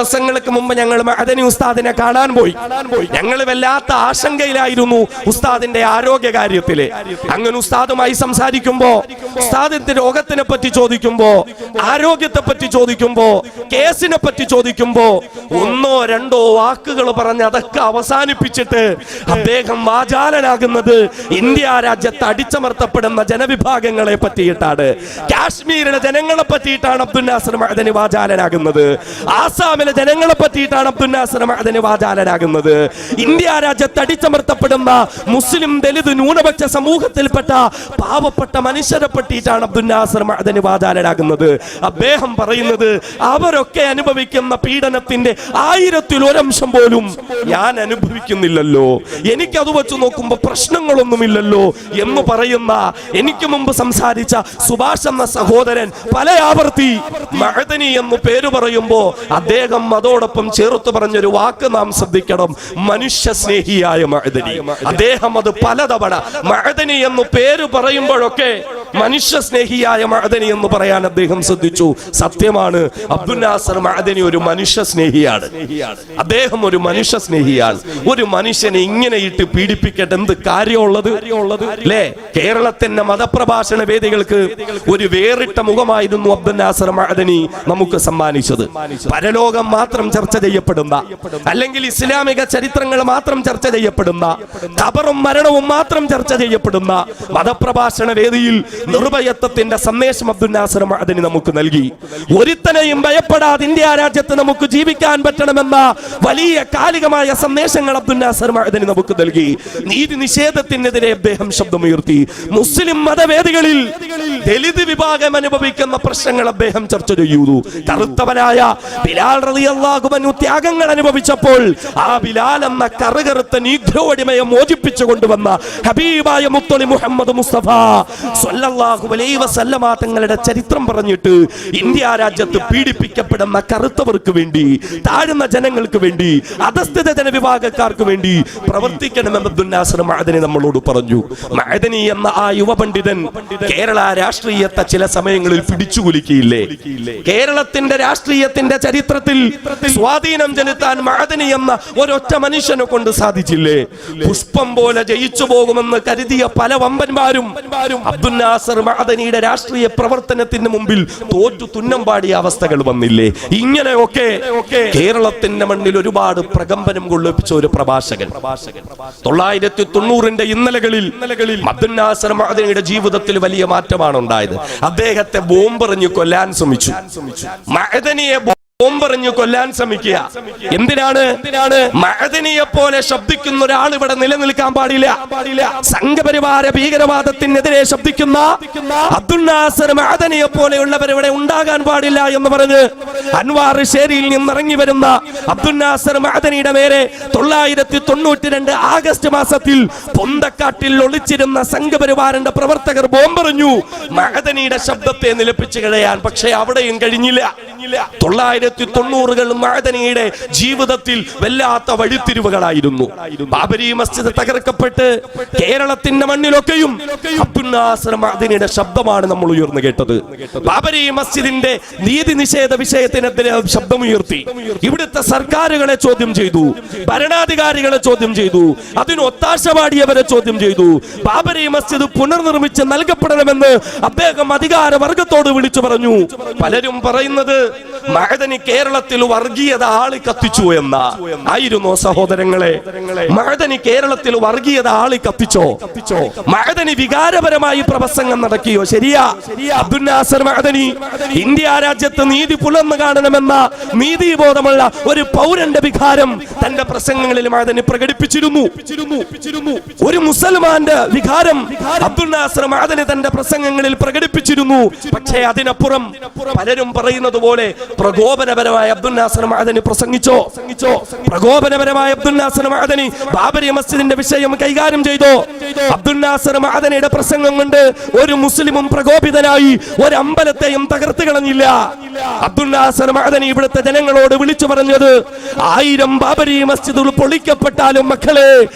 ദിവസങ്ങൾക്ക് മുമ്പ് ഞങ്ങൾ മഅദനി ഉസ്താദിനെ കാണാൻ പോയി. ഞങ്ങൾ വല്ലാത്ത ആശങ്കയിലായിരുന്നു ഉസ്താദിന്റെ ആരോഗ്യ കാര്യത്തില്. അങ്ങനെ ഉസ്താദുമായി സംസാരിക്കുമ്പോ, ഉസ്താദിന്റെ രോഗത്തിനെ പറ്റി ചോദിക്കുമ്പോ, ആരോഗ്യത്തെ പറ്റി ചോദിക്കുമ്പോ, കേസിനെ പറ്റി ചോദിക്കുമ്പോ ഒന്നോ രണ്ടോ വാക്കുകൾ പറഞ്ഞ് അതൊക്കെ അവസാനിപ്പിച്ചിട്ട് അദ്ദേഹം വാചാലനാകുന്നത് ഇന്ത്യ രാജ്യത്ത് അടിച്ചമർത്തപ്പെടുന്ന ജനവിഭാഗങ്ങളെ പറ്റിയിട്ടാണ്. കാശ്മീരിലെ ജനങ്ങളെ പറ്റിയിട്ടാണ് അബ്ദുൽ നാസർ മഅദനി വാചാലനാകുന്നത്. ആസാമിലെ ജനങ്ങളെ പറ്റിയിട്ടാണ് അബ്ദുൽ നാസർ മഅദനി വാചാലനാകുന്നത്. ഇന്ത്യ രാജ്യത്ത് അടിച്ചമർത്തപ്പെടുന്ന മുസ്ലിം ദലിത് ന്യൂനപക്ഷ സമൂഹത്തിൽപ്പെട്ട പാവപ്പെട്ട മനുഷ്യരെ പറ്റിയിട്ടാണ് അബ്ദുൽ നാസർ മഅദനി വാചാലനാകുന്നത്. അദ്ദേഹം പറയുന്നത് അവരൊക്കെ അനുഭവിക്കുന്ന പീഡനത്തിന്റെ 1000-1 പോലും ഞാൻ അനുഭവിക്കുന്നില്ലല്ലോ, എനിക്കത് വെച്ച് നോക്കുമ്പോ പ്രശ്നങ്ങളൊന്നുമില്ലല്ലോ എന്ന് പറയുന്ന, എനിക്ക് മുമ്പ് സംസാരിച്ച സുഭാഷ് എന്ന സഹോദരൻ പല ആവർത്തി മഅദനി എന്ന് പേര് പറയുമ്പോ അദ്ദേഹം അതോടൊപ്പം ചേർത്ത് പറഞ്ഞൊരു വാക്ക് നാം ശ്രദ്ധിക്കണം, മനുഷ്യ സ്നേഹിയായ മഅദനി. അദ്ദേഹം അത് പലതവണ മഅദനി എന്ന് പേര് പറയുമ്പോഴൊക്കെ മനുഷ്യ സ്നേഹിയായ മഅദനി എന്ന് പറയാൻ അദ്ദേഹം ശ്രദ്ധിച്ചു. സത്യമാണ്, അബ്ദുൽ നാസർ മഅദനി ഒരു മനുഷ്യ സ്നേഹിയാണ്. അദ്ദേഹം ഒരു മനുഷ്യ സ്നേഹിയാണ്. ഒരു മനുഷ്യനെ ഇങ്ങനെ ഇട്ട് പീഡിപ്പിക്കട്ടെ എന്ത് കാര്യമുള്ളത് അല്ലേ? കേരളത്തിന്റെ മതപ്രഭാഷണ വേദികൾക്ക് ഒരു വേറിട്ട മുഖമായിരുന്നു അബ്ദുൽ നാസർ മഅദനി നമുക്ക് സമ്മാനിച്ചത്. പരലോകം മാത്രം ചർച്ച ചെയ്യപ്പെടുന്ന, അല്ലെങ്കിൽ ഇസ്ലാമിക ചരിത്രങ്ങൾ മാത്രം ചർച്ച ചെയ്യപ്പെടുന്ന, ഖബറും മരണവും മാത്രം ചർച്ച ചെയ്യപ്പെടുന്ന മതപ്രഭാഷണ വേദിയിൽ നിർഭയത്വത്തിന്റെ സന്ദേശം അബ്ദുൽ നാസർ മഅദനി നമുക്ക് നൽകി. ഒരുത്തനെയും ഭയപ്പെടാതെ ഇന്ത്യ രാജ്യത്ത് നമുക്ക് ജീവിക്കാൻ പറ്റണമെന്ന വലിയ കാലികമായ സന്ദേശങ്ങൾ അബ്ദുൽ നാസർ മഅദനി നമുക്ക് നൽകി. നീതി നിഷേധത്തിനെതിരെ അദ്ദേഹം ശബ്ദമുയർത്തി. മുസ്ലിം മതവേദികളിൽ ദലിത് വിഭാഗം അനുഭവിക്കുന്ന പ്രശ്നങ്ങൾ അദ്ദേഹം ചർച്ച ചെയ്തു. കറുത്തവനായ ബിലാൽ റളിയല്ലാഹു അൻഹു ത്യാഗങ്ങൾ അനുഭവിച്ചപ്പോൾ ആ ബിലാൽ എന്ന കറുകറുത്ത നീഗ്രോ അടിമയെ മോചിപ്പിച്ചു കൊണ്ടുവന്ന ഹബീബായ മുത്തലി മുഹമ്മദ് മുസ്തഫ സ്വല്ലല്ലാഹു അലൈഹി വസല്ലമ തങ്ങളുടെ ചരിത്രം പറഞ്ഞിട്ട് ഇന്ത്യ രാജ്യത്ത് പീഡിപ്പിക്കപ്പെടുന്ന കറുത്തവർക്ക് വേണ്ടി, താഴ്ന്ന ജനങ്ങൾക്ക് വേണ്ടി, അധസ്ഥിത ജനവിഭാഗക്കാർക്ക് വേണ്ടി പ്രവർത്തിക്കണമെന്ന് അബ്ദുൽ നാസർ മഅദനി നമ്മളോട് പറഞ്ഞു. മഅദനി എന്ന ആ യുവ പണ്ഡിതൻ കേരള രാഷ്ട്രീയത്തെ ചില സമയങ്ങളിൽ പിടിച്ചുകുലുക്കിയില്ലേ? കേരളത്തിന്റെ രാഷ്ട്രീയത്തിന്റെ ചരിത്രത്തിൽ സ്വാധീനം ചെലുത്താൻ മഅദനി എന്ന ഒരൊറ്റ മനുഷ്യനെ കൊണ്ട് സാധിച്ചില്ലേ? പുഷ്പം പോലെ ജയിച്ചു പോകുമെന്ന് കരുതിയ പല വമ്പന്മാരും അബ്ദുൽ നാസർ മഅദനിയുടെ രാഷ്ട്രീയ പ്രവർത്തനത്തിന് മുമ്പിൽ തോറ്റു തുന്നം പാടിയ അവസ്ഥകൾ വന്നില്ലേ? ഇങ്ങനെയൊക്കെ കേരളത്തിന്റെ മണ്ണിൽ ഒരുപാട് പ്രകമ്പനം കൊള്ളിപ്പിച്ച ഒരു പ്രഭാഷകൻ 990 ഇന്നലകളിൽ അബ്ദുൽ നാസർ മഅദനിയുടെ ജീവിതത്തിൽ വലിയ മാറ്റമാണ് ഉണ്ടായത്. അദ്ദേഹത്തെ ബോംബെറിഞ്ഞു കൊല്ലാൻ ശ്രമിച്ചു. മഅദനിയെ ബോംബെറിഞ്ഞു കൊല്ലാൻ ശ്രമിക്കുക. എന്തിനാണ്? മഅദനിയെ പോലെ ശബ്ദിക്കുന്ന ഒരാൾ ഇവിടെ നിലനിൽക്കാൻ പാടില്ല. സംഘപരിവാര ഭീകരവാദത്തിനെതിരെ ശബ്ദിക്കുന്ന അബ്ദുൽ നാസർ മഅദനിയെ പോലെയുള്ളവർ ഇവിടെ ഉണ്ടാകാൻ പാടില്ല എന്ന് പറഞ്ഞ് അൻവാർ ഷേരിയിൽ നിന്നിറങ്ങി വരുന്ന അബ്ദുൽ നാസർ മഅദനിയുടെ നേരെ 992 ആഗസ്റ്റ് മാസത്തിൽ പൊന്തക്കാട്ടിൽ ഒളിച്ചിരുന്ന സംഘപരിവാറിന്റെ പ്രവർത്തകർ ബോംബെറിഞ്ഞു മഅദനിയുടെ ശബ്ദത്തെ നിലപ്പിച്ചു കളയാൻ. പക്ഷേ അവിടെയും കഴിഞ്ഞില്ല. 990-കൾ മഅദനിയുടെ ജീവിതത്തിൽ വല്ലാത്ത വഴിത്തിരിവുകളായിരുന്നു. ബാബരി മസ്ജിദ് തകർക്കപ്പെട്ട് കേരളത്തിന്റെ മണ്ണിലൊക്കെയും അബ്ദുൽ നാസർ മഅദനിയുടെ ശബ്ദമാണ് നമ്മൾ ഉയർന്നു കേട്ടത്. ബാബരി മസ്ജിദിന്റെ നീതി നിഷേധ വിഷയത്തിനെതിരെ ശബ്ദമുയർത്തി. ഇവിടുത്തെ സർക്കാരുകളെ ചോദ്യം ചെയ്തു, ഭരണാധികാരികളെ ചോദ്യം ചെയ്തു, അതിന് ഒത്താശ പാടിയവരെ ചോദ്യം ചെയ്തു. ബാബരി മസ്ജിദ് പുനർനിർമ്മിച്ച് നൽകപ്പെടണമെന്ന് അദ്ദേഹം അധികാര വർഗത്തോട് വിളിച്ചു പറഞ്ഞു. പലരും പറയുന്നത് മഅദനി കേരളത്തിൽ വർഗീയത ആളി കത്തിച്ചു എന്ന ആയിരുന്നോ സഹോദരങ്ങളെ? മഅദനി കേരളത്തിൽ വർഗീയത ആളി കത്തിച്ചോ? മഅദനി വികാരപരമായി പ്രസംഗം നടക്കിയോ? ശരിയാ, അബ്ദുൽ നാസർ മഅദനി ഇന്ത്യ രാജ്യത്ത് നീതി പുലർന്നു കാണണമെന്ന നീതിബോധമുള്ള ഒരു പൗരന്റെ വികാരം തന്റെ പ്രസംഗങ്ങളിൽ മഅദനി പ്രകടിപ്പിച്ചിരുന്നു. ഒരു മുസൽമാന്റെ വികാരം അബ്ദുൽ നാസർ മഅദനി തന്റെ പ്രസംഗങ്ങളിൽ പ്രകടിപ്പിച്ചിരുന്നു. പക്ഷേ അതിനപ്പുറം പലരും പറയുന്നത് പോലെ പ്രകോപനപരമായ അബ്ദുൽ നാസർ മഅദനി പ്രസംഗിച്ചോ? പ്രകോപനപരമായ അബ്ദുൽ നാസർ മഅദനി ബാബരി മസ്ജിദിന്റെ വിഷയം കൈകാര്യം ചെയ്തോ? അബ്ദുൽ നാസർ മഅദനിയുടെ പ്രസംഗം കൊണ്ട് ഒരു മുസ്ലിമും പ്രകോപിതനായി ഒരു അമ്പലത്തെയും തകർത്ത് കളഞ്ഞില്ല. അബ്ദുൽ നാസർ മഅദനി ഇവിടുത്തെ ജനങ്ങളോട് വിളിച്ചു പറഞ്ഞത് 1000 ബാബരി മസ്ജിദുകൾ പൊളിക്കപ്പെട്ടാലും മക്കളെ,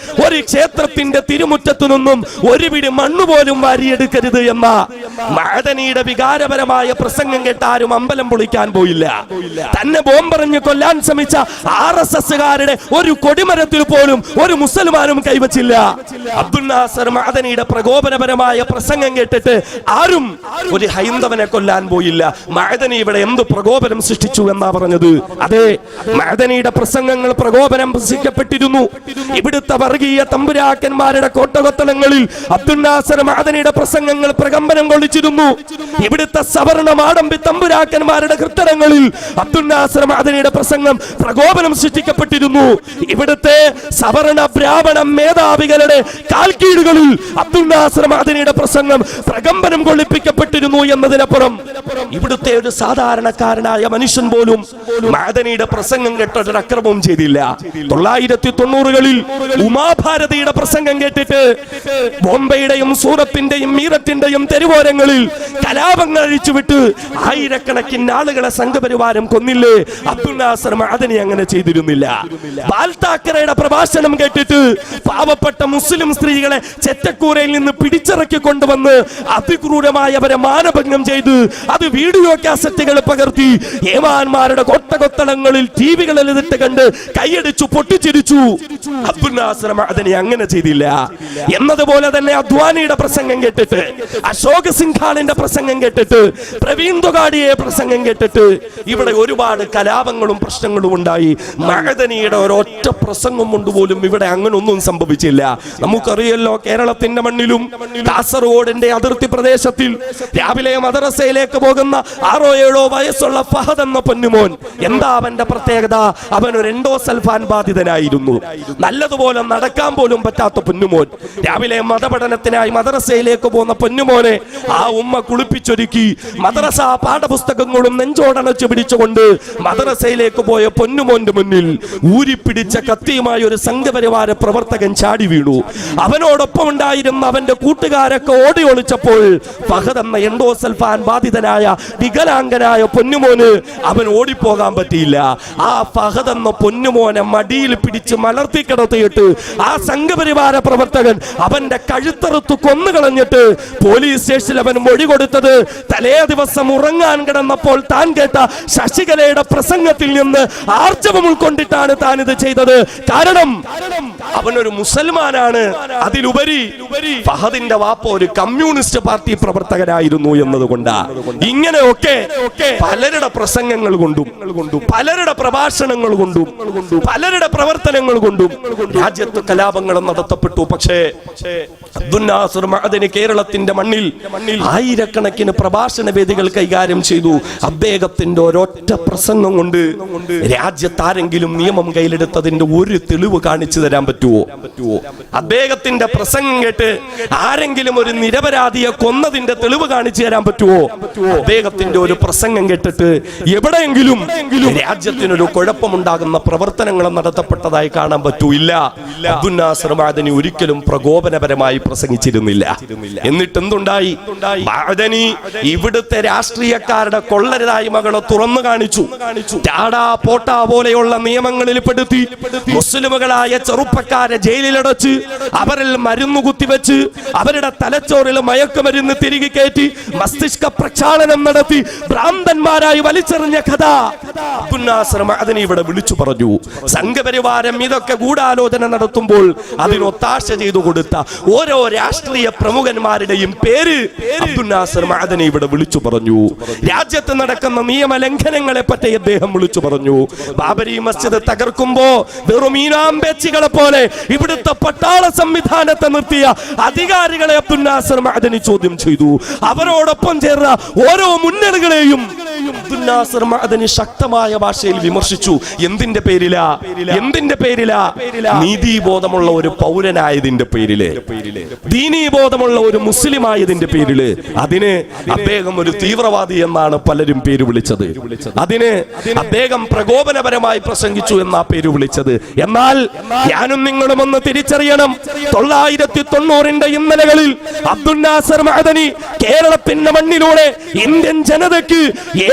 ഒരു ക്ഷേത്രത്തിന്റെ തിരുമുറ്റത്തു നിന്നും ഒരു പിടി മണ്ണുപോലും വാരിയെടുക്കരുത് എന്ന മഅദനിയുടെ വികാരപരമായ പ്രസംഗം കേട്ടാരും അമ്പലം പൊളിക്കാൻ പോയില്ല. തന്നെ ബോംബെറിഞ്ഞ് കൊല്ലാൻ ശ്രമിച്ച RSSകാരുടെ ഒരു കൊടിമരത്തിൽ പോലും ഒരു മുസൽമാനും കൈവച്ചില്ല. അബ്ദുൽ നാസർ മഅദനിയുടെ പ്രകോപനപരമായ പ്രസംഗം കേട്ടിട്ട് ആരും ഒരു ഹൈന്ദവനെ കൊല്ലാൻ പോയില്ല. മഅദനി ഇവിടെ എന്ത് പ്രകോപനം സൃഷ്ടിച്ചു എന്നാ പറഞ്ഞത്? അതെ, മഅദനിയുടെ പ്രസംഗങ്ങൾ പ്രകോപനം സൃഷ്ടിക്കപ്പെട്ടിരുന്നു. ഇവിടുത്തെ വർഗീയ തമ്പുരാക്കന്മാരുടെ കോട്ടകൊത്തളങ്ങളിൽ അബ്ദുൽ നാസർ മഅദനിയുടെ പ്രസംഗങ്ങൾ പ്രകമ്പനം കൊള്ളിച്ചിരുന്നു. ഇവിടുത്തെ സവർണ മാടമ്പി തമ്പുരാക്കന്മാരുടെ കൃത്തടങ്ങളിൽ അബ്ദുൽ നാസർ മഅദനിയുടെ പ്രസംഗം പ്രകോപനം സൃഷ്ടിക്കപ്പെട്ടിരുന്നു. ഇവിടുത്തെ സവർണ ബ്രാഹ്മണ മേധാവികളുടെ കാൽക്കീഴുകളിൽ അബ്ദുൽ നാസർ മഅദനിയുടെ പ്രസംഗം പ്രകമ്പനം കൊള്ളിപ്പിക്കപ്പെട്ടിരുന്നു എന്നതിനപ്പുറം ഇവിടുത്തെ ഒരു സാധാരണക്കാരനായ മനുഷ്യൻ പോലും മഅദനിയുടെ പ്രസംഗം കേട്ടൊരു അക്രമവും ചെയ്തില്ല. 1990കളിൽ ഉമാഭാരതിയുടെ പ്രസംഗം കേട്ടിട്ട് ബോംബെയുടെയും സൂറത്തിന്റെയും മീററ്റിന്റെയും തെരുവോരങ്ങളിൽ കലാപങ്ങൾ അഴിച്ചുവിട്ട് ആയിരക്കണക്കിന് ആളുകളെ സംഘപരിവാരം കൊന്നില്ലേ? അബ്ദുൽ നാസർ മഅദനി അങ്ങനെ ചെയ്തിരുന്നില്ല. ബാൽ താക്കറയുടെ പ്രഭാഷണം കേട്ടിട്ട് പാവപ്പെട്ട മുസ്ലിം സ്ത്രീകളെ ചെറ്റക്കൂരയിൽ നിന്ന് പിടിച്ചിറക്കി കൊണ്ടുവന്ന് അതിക്രൂരമായി അവരെ മാനഭംഗം ചെയ്ത് അത് വീഡിയോ കാസറ്റുകൾ പകർത്തി ഏമാന്മാരുടെ കൊട്ടകൊത്തളങ്ങളിൽ ടിവികളിൽ ഇതിട്ട് കണ്ട് കൈയടിച്ചു പൊട്ടിച്ചിരിച്ചു. അബ്ദുൽ നാസർ മഅദനി അങ്ങനെ ചെയ്തില്ല. എന്നതുപോലെ തന്നെ അദ്വാനിയുടെ പ്രസംഗം കേട്ടിട്ട്, അശോക് സിംഘാളിന്റെ പ്രസംഗം കേട്ടിട്ട്, പ്രവീൺ തൊഗാഡിയെ പ്രസംഗം കേട്ടിട്ട് ഇവിടെ ഒരുപാട് കലാപങ്ങളും പ്രശ്നങ്ങളും ഉണ്ടായി. മഅദനിയുടെ ഒരൊറ്റ പ്രസംഗം കൊണ്ട് പോലും ഇവിടെ അങ്ങനെ ഒന്നും സംഭവിച്ചില്ല. നമുക്കറിയല്ലോ, കേരളത്തിന്റെ മണ്ണിലും കാസർഗോഡിന്റെ അതിർത്തി പ്രദേശത്തിൽ രാവിലെ മദ്രസയിലേക്ക് പോകുന്ന 6-7 വയസ്സുള്ള ഫഹദ് എന്ന പൊന്നുമോൻ, എന്താ അവന്റെ പ്രത്യേകത? അവൻ ഒരു എൻഡോസൾഫാൻ ബാധിതനായിരുന്നു. നല്ലതുപോലെ നടക്കാൻ പോലും പറ്റാത്ത പൊന്നുമോൻ. രാവിലെ മതപഠനത്തിനായി മദ്രസയിലേക്ക് പോകുന്ന പൊന്നുമോനെ ആ ഉമ്മ കുളിപ്പിച്ചൊരുക്കി മദ്രസ പാഠപുസ്തകങ്ങളും നെഞ്ചോടണച്ചു പിടിച്ചുകൊണ്ട് മദ്രസയിലേക്ക് പോയ പൊന്നുമോന്റെ മുന്നിൽ ഊരിപ്പിടിച്ച കത്തിയുമായി ഒരു സംഘപരിവാര പ്രവർത്തകൻ ചാടി വീണു. അവനോടൊപ്പം ഉണ്ടായിരുന്ന അവന്റെ കൂട്ടുകാരൊക്കെ ഓടി ഒളിച്ചപ്പോൾ ഫഹദ് എന്ന എൻഡോസൾഫാൻ ബാധിതനായ വികലാംഗനായ പൊന്നുമോന് അവൻ ഓടിപ്പോകാൻ പറ്റിയില്ല. ആ ഫഹദ് എന്ന പൊന്നുമോനെ മടിയിൽ പിടിച്ച് മലർത്തി കിടത്തിയിട്ട് ആ സംഘപരിവാര പ്രവർത്തകൻ അവന്റെ കഴുത്തറുത്ത് കൊന്നുകളഞ്ഞിട്ട് പോലീസ് സ്റ്റേഷനിൽ അവൻ മൊഴി കൊടുത്തത് തലേ ദിവസം ഉറങ്ങാൻ കിടന്നപ്പോൾ താൻ കേട്ട ശശികലയുടെ പ്രസംഗത്തിൽ നിന്ന് ആർജവം ഉൾക്കൊണ്ടിട്ടാണ് താൻ ഇത് ചെയ്തത്. കാരണം അവനൊരു മുസൽമാനാണ്. അതിലുപരി ഫഹദിന്റെ വാപ്പ ഒരു കമ്മ്യൂണിസ്റ്റ് പാർട്ടി പ്രവർത്തകനായിരുന്നു എന്നതുകൊണ്ടാ. ഇങ്ങനെയൊക്കെ പലരുടെ പ്രസംഗങ്ങൾ കൊണ്ടും പലരുടെ പ്രഭാഷണങ്ങൾ കൊണ്ടും പലരുടെ പ്രവർത്തനങ്ങൾ കൊണ്ടും രാജ്യത്ത് കലാപങ്ങൾ നടത്തപ്പെട്ടു. പക്ഷേ അബ്ദുൽ നാസർ മഅദനി കേരളത്തിന്റെ മണ്ണിൽ ആയിരക്കണക്കിന് പ്രഭാഷണ വേദികൾ കൈകാര്യം ചെയ്തു. അദ്ദേഹത്തിന്റെ ഒരൊറ്റ പ്രസംഗം കൊണ്ട് രാജ്യത്താരെങ്കിലും നിയമം കയ്യിലെടുത്തതിന്റെ ഒരു തെളിവ് കാണിച്ചു തരാൻ പറ്റുമോ? അദ്ദേഹത്തിന്റെ പ്രസംഗം കേട്ട് ആരെങ്കിലും ഒരു നിരപരാധിയെ കൊന്നതിന്റെ തെളിവ് കാണിച്ചു തരാൻ പറ്റുമോ? അദ്ദേഹത്തിന്റെ ഒരു പ്രസംഗം കേട്ടിട്ട് എവിടെയെങ്കിലും രാജ്യത്തിനൊരു കുഴപ്പമുണ്ടാകുന്ന പ്രവർത്തനങ്ങൾ നടത്തപ്പെട്ടതായി കാണാൻ പറ്റൂല്ല. അബ്ദുൽ നാസർ മഅദനി ഒരിക്കലും പ്രകോപനപരമായി പ്രസംഗിച്ചിരുന്നില്ല. എന്നിട്ട് എന്തുണ്ടായി? മഅദനി ഇവിടുത്തെ രാഷ്ട്രീയക്കാരുടെ കൊള്ളരുതായ്മകളെ തുറന്നു കാണിച്ചു. ടാടാ പോട്ടാ പോലെയുള്ള നിയമങ്ങളിൽ പെടുത്തി മുസ്ലിമുകളായ ചെറുപ്പക്കാരെ ജയിലിലടച്ച് അവരിൽ മരുന്ന് കുത്തിവെച്ച് അവരുടെ തലച്ചോറിൽ മയക്കുമരുന്ന് തിരികെ കയറ്റി മസ്തിഷ്ക പ്രക്ഷാളനം നടത്തി ഭ്രാന്തന്മാരായി വലിച്ചെറിഞ്ഞ കഥ അബ്ദുൽ നാസർ മഅദനി ഇവിടെ വിളിച്ചു പറഞ്ഞു. സംഘപരിവാരം ഇതൊക്കെ ഗൂഢാലോചന നടത്തുമ്പോൾ അതിനൊത്താശ ചെയ്തു കൊടുത്ത ഓരോ രാഷ്ട്രീയ പ്രമുഖന്മാരുടെയും പേര് അബ്ദുൽ നാസർ മഅദനി ഇവിടെ വിളിച്ചു പറഞ്ഞു. രാജ്യത്ത് നടക്കുന്ന നിയമലംഘനങ്ങളെ പറ്റി അദ്ദേഹം വിളിച്ചു പറഞ്ഞു. ബാബരി മസ്ജിദ് തകർക്കുമ്പോ വെറും ഈനാമ്പേച്ചികളെ പോലെ ഇവിടുത്തെ പട്ടാള സംവിധാനത്തെ നിർത്തിയ അധികാരികളെ അബ്ദുൽ നാസർ മഅദനി ചോദ്യം ചെയ്തു. അവരോടൊപ്പം ചേർന്ന ഓരോ മുന്നണികളെയും അബ്ദുൽ നാസർ മഅദനി ശക്തമായ ഭാഷയിൽ വിമർശിച്ചു. എന്തിന്റെ പേരിലാ? നീതിബോധമുള്ള ഒരു പൗരനായതിന്റെ പേരില്, ദീനീബോധമുള്ള ഒരു മുസ്ലിം ആയതിന്റെ പേരില്. അതിന് അദ്ദേഹം ഒരു തീവ്രവാദി എന്നാണ് പലരും പേര് വിളിച്ചത്. അതിന് അദ്ദേഹം പ്രകോപനപരമായി പ്രസംഗിച്ചു എന്നാ പേര് വിളിച്ചത്. എന്നാൽ ഞാനും നിങ്ങളും ഒന്ന് തിരിച്ചറിയണം, 1990 ഇന്നലകളിൽ അബ്ദുൽ നാസർ മഅദനി കേരളത്തിന്റെ മണ്ണിലൂടെ ഇന്ത്യൻ ജനതയ്ക്ക്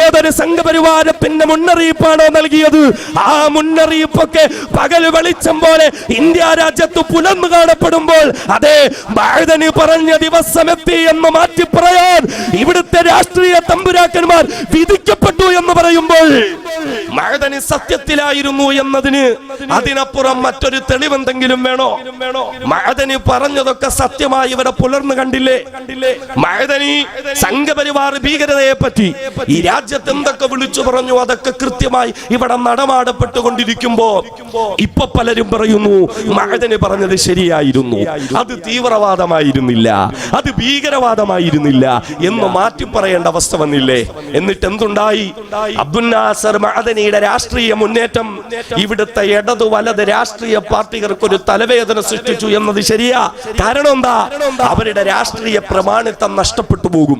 ഏതൊരു സംഘപരിവാരത്തിന്റെ മുന്നറിയിപ്പാണോ നൽകിയത്? ആ മുന്നറിയിപ്പൊക്കെ പകൽ വെളിച്ചം പോലെ ഇന്ത്യ രാജ്യത്ത് പുലർന്നു കാണപ്പെടുമ്പോൾ അതെ, മഅദനി പറഞ്ഞ ദിവസമെത്തി എന്ന് മാറ്റി പറയാൻ ഇവിടുത്തെ രാഷ്ട്രീയ തമ്പുരാക്കന്മാർ വിധിക്കപ്പെട്ടു എന്ന് പറയും. പറയുമ്പോൾ മഅദനി സത്യത്തിലായിരുന്നു എന്നതിന് അതിനപ്പുറം മറ്റൊരു തെളിവെന്തെങ്കിലും വേണോ? മഅദനി പറഞ്ഞതൊക്കെ സത്യമായി ഇവിടെ പുലർന്നു കണ്ടില്ലേ? മഅദനി സംഘപരിവാർ ഭീകരതയെ പറ്റി ഈ രാജ്യത്ത് എന്തൊക്കെ വിളിച്ചു പറഞ്ഞു അതൊക്കെ കൃത്യമായി ഇവിടെ നടമാടപ്പെട്ടുകൊണ്ടിരിക്കുമ്പോ ഇപ്പൊ പലരും പറയുന്നു മഅദനി പറഞ്ഞത് ശരിയായിരുന്നു, അത് തീവ്രവാദമായിരുന്നില്ല, അത് ഭീകരവാദമായിരുന്നില്ല എന്ന് മാറ്റി പറയേണ്ട അവസ്ഥ വന്നില്ലേ? എന്നിട്ട് എന്തുണ്ടായി? അബ്ദുൽ നാസർ മഅദനിയുടെ രാഷ്ട്രീയ മുന്നേറ്റം ഇവിടുത്തെ ഇടതു വലത് രാഷ്ട്രീയ പാർട്ടികൾക്ക് ഒരു തലവേദന സൃഷ്ടിച്ചു എന്നത് ശരിയാ. കാരണം എന്താ? അവരുടെ രാഷ്ട്രീയ പ്രമാണിത്വം നഷ്ടപ്പെട്ടു പോകും,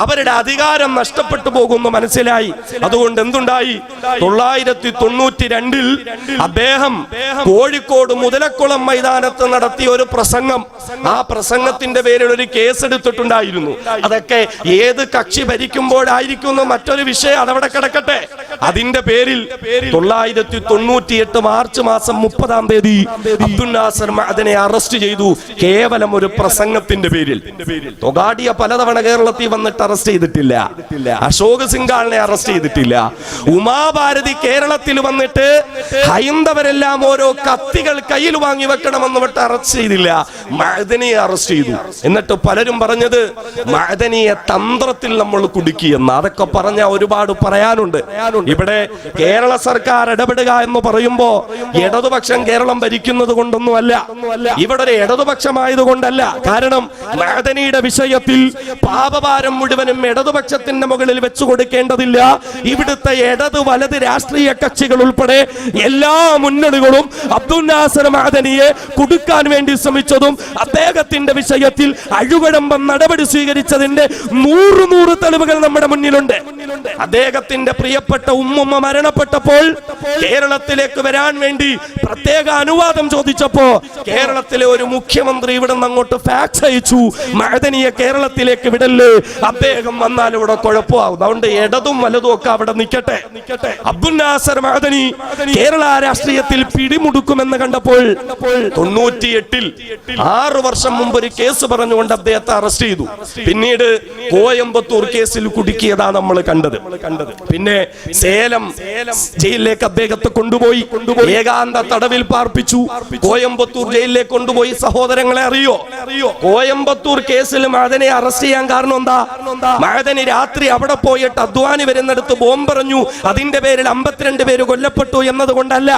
അവരുടെ അധികാരം നഷ്ടപ്പെട്ടു പോകുമെന്ന് മനസ്സിലായി. അതുകൊണ്ട് എന്തുണ്ടായി? 992-ൽ അദ്ദേഹം കോഴിക്കോട് മുതലക്കുളം മൈതാനത്ത് നടത്തിയ ഒരു പ്രസംഗം, ആ പ്രസംഗത്തിന്റെ പേരിൽ ഒരു കേസ് എടുത്തിട്ടുണ്ടായിരുന്നു. അതൊക്കെ ഏത് കക്ഷി ഭരിക്കുമ്പോഴായിരിക്കും മറ്റൊരു വിഷയം, അതവിടെ കിടക്കട്ടെ. അതിന്റെ പേരിൽ 998 മാർച്ച് മാസം 30-ാം തീയതി അബ്ദുൽ നാസർ മഅദനിയെ അറസ്റ്റ് ചെയ്തു. കേവലം ഒരു പ്രസംഗത്തിന്റെ പേരിൽ. തൊഗാഡിയ പലതവണ കേരളത്തിൽ വന്നിട്ട് അറസ്റ്റ് ചെയ്തിട്ടില്ല, അശോക് സിംഗാളിനെ അറസ്റ്റ് ചെയ്തിട്ടില്ല, ഉമാഭാരതി കേരളത്തിൽ വന്നിട്ട് ഹൈന്ദവരെല്ലാം ഓരോ കത്തികൾ കയ്യിൽ വാങ്ങി വെക്കണമെന്ന് വിട്ട് അറസ്റ്റ് ചെയ്തില്ല. മഅദനിയെ അറസ്റ്റ് ചെയ്തു. എന്നിട്ട് പലരും പറഞ്ഞത് മഅദനിയെ തന്ത്രത്തിൽ നമ്മൾ കുടുക്കിയെന്ന്. അതൊക്കെ പറഞ്ഞ ഒരുപാട് പറയാനുണ്ട്. ഇവിടെ കേരള സർക്കാർ ഇടപെടുക എന്ന് പറയുമ്പോ ഇടതുപക്ഷം കേരളം ഭരിക്കുന്നത് കൊണ്ടൊന്നുമല്ല, ഇവിടെ ഒരു ഇടതുപക്ഷമായത് കൊണ്ടല്ല. കാരണം മഅദനിയുടെ വിഷയത്തിൽ പാപഭാരം മുഴുവനും ഇടതുപക്ഷത്തിന്റെ മുകളിൽ വെച്ചു കൊടുക്കേണ്ടതില്ല. ഇവിടുത്തെ ഇടത് വലത് രാഷ്ട്രീയ കക്ഷികൾ ഉൾപ്പെടെ എല്ലാ മുന്നണികളും അബ്ദുൽ നാസർ മഅദനിയെ കുടുക്കാൻ വേണ്ടി ശ്രമിച്ചതും അദ്ദേഹത്തിന്റെ വിഷയത്തിൽ അഴുകടമ്പം നടപടി സ്വീകരിച്ചതിന്റെ 100 തെളിവുകൾ നമ്മുടെ മുന്നിലുണ്ട്. അദ്ദേഹത്തിന്റെ പ്രിയപ്പെട്ട ഉമ്മുമ്മ മരണപ്പെട്ടപ്പോൾ കേരളത്തിലേക്ക് വരാൻ വേണ്ടി പ്രത്യേക അനുവാദം ചോദിച്ചപ്പോ കേരളത്തിലെ ഒരു മുഖ്യമന്ത്രി ഇവിടെ നിന്ന് അങ്ങോട്ട് ഫാക്സ് അയച്ചു, മഅദനിയെ കേരളത്തിലേക്ക് വിടല്ലേ, അദ്ദേഹം വന്നാൽ ഇവിടെ കുഴപ്പമാവും, അതുകൊണ്ട് ഇടതും വലതും ഒക്കെ അവിടെ നിൽക്കട്ടെ. അബ്ദുൽ നാസർ മഅദനി കേരള രാഷ്ട്രീയത്തിൽ പിടിമുടുക്കുമെന്ന് കണ്ടപ്പോൾ 98-ൽ 6 വർഷം മുമ്പ് ഒരു കേസ് പറഞ്ഞുകൊണ്ട് അദ്ദേഹത്തെ അറസ്റ്റ് ചെയ്തു. പിന്നീട് കോയമ്പത്തൂർ കേസിൽ കുടുക്കിയതാണ് നമ്മൾ കണ്ടത്. പിന്നെ സേലം ജയിലിലേക്ക് അദ്ദേഹത്തെ കൊണ്ടുപോയി ഏകാന്ത തടവിൽ പാർപ്പിച്ചു. കോയമ്പത്തൂർ ജയിലിലേക്ക് കൊണ്ടുപോയി. സഹോദരങ്ങളെ അറിയോ, കോയമ്പത്തൂർ കേസിൽ മഅദനിയെ അറസ്റ്റ് ചെയ്യാൻ കാരണം എന്താ? മഅദനി രാത്രി അവിടെ പോയിട്ട് അദ്വാനി വരുന്നിടത്ത് ബോംബെറിഞ്ഞു, അതിന്റെ പേരിൽ 52 പേര് കൊല്ലപ്പെട്ടു എന്നതുകൊണ്ടല്ല.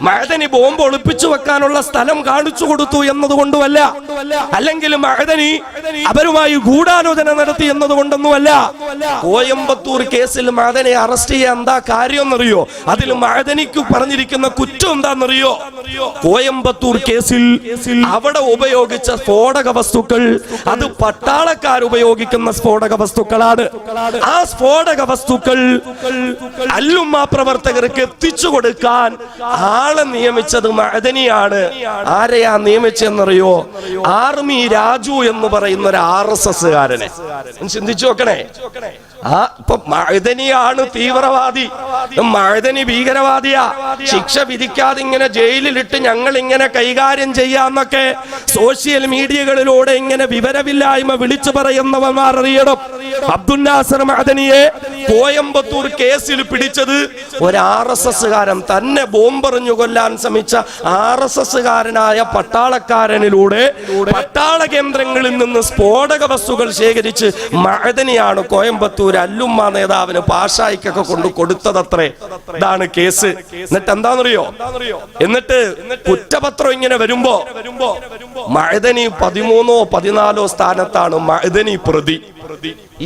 മഅദനി ബോംബ് ഒളിപ്പിച്ചു വെക്കാനുള്ള സ്ഥലം കാണിച്ചു കൊടുത്തു എന്നതുകൊണ്ടുമല്ല, അല്ലെങ്കിൽ മഅദനി അവരുമായി ഗൂഢാലോചന നടത്തി എന്നതുകൊണ്ടൊന്നുമല്ല. കോയമ്പത്തൂർ കേസിൽ മഅദനിയെ അറസ്റ്റ് ചെയ്യാൻ എന്താ കാര്യം എന്നറിയോ? അതിൽ മഅദനിക്ക് പറഞ്ഞിരിക്കുന്ന കുറ്റം എന്താണെന്നറിയോ? കോയമ്പത്തൂർ കേസിൽ അവിടെ ഉപയോഗിച്ച സ്ഫോടക വസ്തുക്കൾ അത് പട്ടാളക്കാർ ഉപയോഗിക്കുന്ന സ്ഫോടക വസ്തുക്കളാണ്. ആ സ്ഫോടക വസ്തുക്കൾ അല്ലുമ്മ പ്രവർത്തകർക്ക് എത്തിച്ചു കൊടുക്കാൻ ആളെ നിയമിച്ചത് മഅദനിയാണ്. ആരെയാ നിയമിച്ചെന്നറിയോ? ആർമി രാജു എന്ന് പറയുന്ന ഒരു RSSകാരനെ. ചിന്തിച്ചു നോക്കണേ. ഇപ്പൊ മഅദനിയാണ് തീവ്രവാദി, മഅദനി ഭീകരവാദിയാ, ശിക്ഷ വിധിക്കാതെ ഇങ്ങനെ ജയിലിലിട്ട് ഞങ്ങൾ ഇങ്ങനെ കൈകാര്യം ചെയ്യാന്നൊക്കെ സോഷ്യൽ മീഡിയകളിലൂടെ ഇങ്ങനെ വിവരമില്ലായ്മ വിളിച്ചു പറയുന്നവന്മാർ അറിയണം. അബ്ദുൽ നാസർ മഅദനിയെ കോയമ്പത്തൂർ കേസിൽ പിടിച്ചത് ഒരു RSSകാരൻ, തന്നെ ബോംബെറിഞ്ഞു കൊല്ലാൻ ശ്രമിച്ച RSSകാരനായ പട്ടാളക്കാരനിലൂടെ പട്ടാള കേന്ദ്രങ്ങളിൽ നിന്ന് സ്ഫോടക വസ്തുക്കൾ ശേഖരിച്ച് മഅദനിയാണ് കോയമ്പത്തൂർ അല്ലുമ്മ നേതാവിന് പാഷായിക്കൊക്കെ കൊണ്ട് കൊടുത്തതത്രേ. ഇതാണ് കേസ്. എന്നിട്ട് എന്താണെന്നറിയോ? എന്നിട്ട് കുറ്റപത്രം ഇങ്ങനെ വരുമ്പോ മഅദനി 13ഓ 14ഓ സ്ഥാനത്താണ് മഅദനി പ്രതി.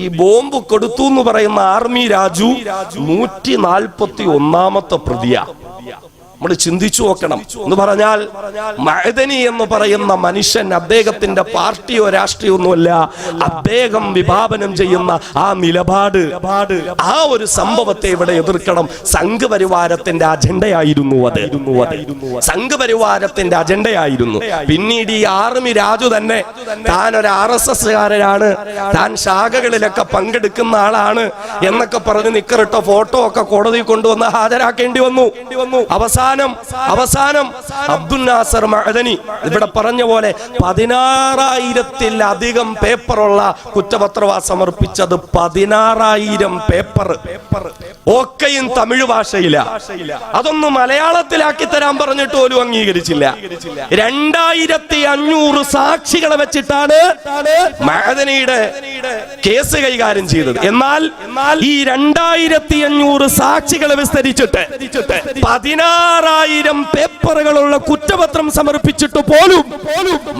ഈ ബോംബ് കൊടുത്തു എന്ന് പറയുന്ന ആർമി രാജു 141ാമത്തെ പ്രതിയാ. നമ്മൾ ചിന്തിച്ചു നോക്കണം. എന്ന് പറഞ്ഞാൽ മഅദനി എന്ന് പറയുന്ന മനുഷ്യൻ അദ്ദേഹത്തിന്റെ പാർട്ടിയോ രാഷ്ട്രീയോ ഒന്നുമല്ല, അദ്ദേഹം വിഭാവനം ചെയ്യുന്ന ആ നിലപാട്, ആ ഒരു സംഭവത്തെ ഇവിടെ എതിർക്കണം. സംഘപരിവാരത്തിന്റെ അജണ്ടയായിരുന്നു അത്, സംഘപരിവാരത്തിന്റെ അജണ്ടയായിരുന്നു. പിന്നീട് ഈ ആർമി രാജു തന്നെ താൻ ഒരു RSSകാരനാണ്, താൻ ശാഖകളിലൊക്കെ പങ്കെടുക്കുന്ന ആളാണ് എന്നൊക്കെ പറഞ്ഞ് നിക്കറിട്ട ഫോട്ടോ ഒക്കെ കോടതി കൊണ്ടുവന്ന് ഹാജരാക്കേണ്ടി വന്നു. അവസാനം അവസാനം അബ്ദുൽ നാസർ മഅദനി ഇവിടെ പറഞ്ഞ പോലെ 16,000-ൽ-അധികം പേപ്പറുള്ള കുറ്റപത്രവാ സമർപ്പിച്ചത്. 16,000 പേപ്പർ ഒക്കെയും തമിഴ് ഭാഷയില. അതൊന്നും മലയാളത്തിലാക്കി തരാൻ പറഞ്ഞിട്ട് പോലും അംഗീകരിച്ചില്ല. 2,500 സാക്ഷികളെ വെച്ചിട്ടാണ് മഅദനിയുടെ കേസ് കൈകാര്യം ചെയ്തത്. എന്നാൽ ഈ 2,500 സാക്ഷികളെ വിസ്തരിച്ചിട്ട് 16,000 പേപ്പറുകളുള്ള കുറ്റപത്രം സമർപ്പിച്ചിട്ട് പോലും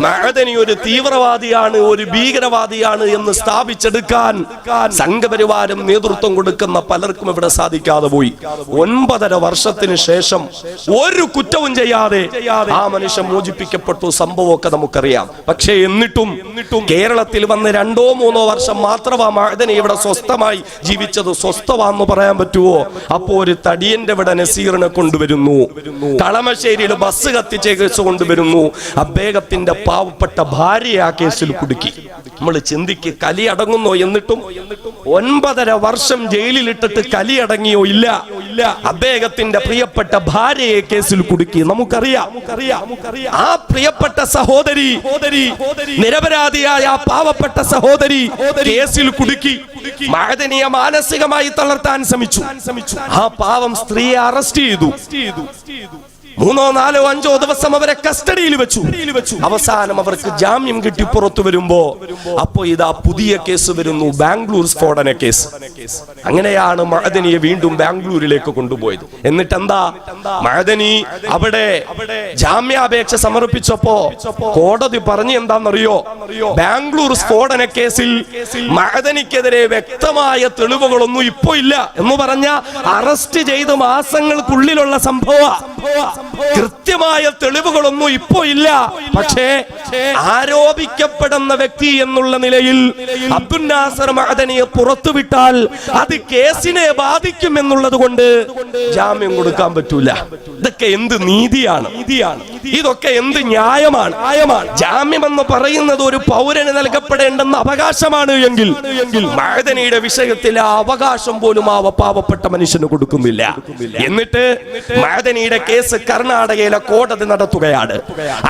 മഅദനി ഒരു തീവ്രവാദിയാണ്, ഒരു ഭീകരവാദിയാണ് എന്ന് സ്ഥാപിച്ചെടുക്കാൻ സംഘപരിവാരം നേതൃത്വം കൊടുക്കുന്ന പലർക്കും ഇവിടെ സാധിക്കാതെ പോയി. 9.5 വർഷത്തിന് ശേഷം ഒരു കുറ്റവും ചെയ്യാതെ ആ മനുഷ്യൻ മോചിപ്പിക്കപ്പെട്ടു. സംഭവമൊക്കെ നമുക്കറിയാം. പക്ഷേ എന്നിട്ടും കേരളത്തിൽ വന്ന് 2-3 വർഷം മാത്രമാ മഅദനി ഇവിടെ സ്വസ്ഥമായി ജീവിച്ചത്. സ്വസ്ഥമാണെന്ന് പറയാൻ പറ്റുമോ? അപ്പോ ഒരു തടിയന്റെ ഇവിടെ നസീറിനെ കൊണ്ടുവരുന്നു, കളമശ്ശേരിയിൽ ബസ് കത്തിച്ച കേസ് കൊണ്ടുവരുന്നു. അദ്ദേഹത്തിന്റെ പാവപ്പെട്ട ഭാര്യയെ ആ കേസിൽ കുടുക്കി. നമ്മൾ ചിന്തിക്ക്, കലി അടങ്ങുന്നോ? എന്നിട്ടും 9.5 വർഷം ജയിലിലിട്ടിട്ട് കലി അടങ്ങിയോ? ഇല്ല. അദ്ദേഹത്തിന്റെ പ്രിയപ്പെട്ട ഭാര്യയെ കേസിൽ കുടുക്കി. നമുക്കറിയാം ആ പ്രിയപ്പെട്ട സഹോദരി, നിരപരാധിയായ ആ പാവപ്പെട്ട സഹോദരി കേസിൽ കുടുക്കി. മഅദനിയെ മാനസികമായി തളർത്താൻ ശ്രമിച്ചു. ആ പാവം സ്ത്രീയെ അറസ്റ്റ് ചെയ്തു. 3, 4, 5 ദിവസം അവരെ കസ്റ്റഡിയിൽ വെച്ചു. അവസാനം അവർക്ക് ജാമ്യം കിട്ടി പുറത്തു വരുമ്പോ അപ്പോ ഇതാ പുതിയ കേസ് വരുന്നു, ബാംഗ്ലൂർ സ്ഫോടന കേസ്. അങ്ങനെയാണ് മഅദനിയെ വീണ്ടും ബാംഗ്ലൂരിലേക്ക് കൊണ്ടുപോയത്. എന്നിട്ട് എന്താ, മഅദനി അവിടെ ജാമ്യാപേക്ഷ സമർപ്പിച്ചപ്പോ കോടതി പറഞ്ഞു എന്താണെന്നറിയോ? ബാംഗ്ലൂർ സ്ഫോടന കേസിൽ മഅദനിക്കെതിരെ വ്യക്തമായ തെളിവുകളൊന്നും ഇപ്പോ ഇല്ല എന്ന് പറഞ്ഞ അറസ്റ്റ് ചെയ്ത് മാസങ്ങൾക്കുള്ളിലുള്ള സംഭവ കൃത്യമായ തെളിവുകളൊന്നും ഇപ്പോ ഇല്ല. പക്ഷേ ആരോപിക്കപ്പെടുന്ന വ്യക്തി എന്നുള്ള നിലയിൽ അബ്ദുൽ നാസർ മഅദനിയെ പുറത്തുവിട്ടാൽ അത് കേസിനെ ബാധിക്കും എന്നുള്ളത് കൊണ്ട് ജാമ്യം കൊടുക്കാൻ പറ്റൂല. ഇതൊക്കെ എന്ത് നീതിയാണ്? ഇതൊക്കെ എന്ത് ന്യായമാണ്? ജാമ്യം എന്ന് പറയുന്നത് ഒരു പൗരന് നൽകപ്പെടേണ്ടെന്ന അവകാശമാണ് എങ്കിൽ മഅദനിയുടെ വിഷയത്തിൽ ആ അവകാശം പോലും ആ പാവപ്പെട്ട മനുഷ്യന് കൊടുക്കുന്നില്ല. എന്നിട്ട് മഅദനിയുടെ കേസ് കർണാടകയിലെ കോടതി നടത്തുകയാണ്.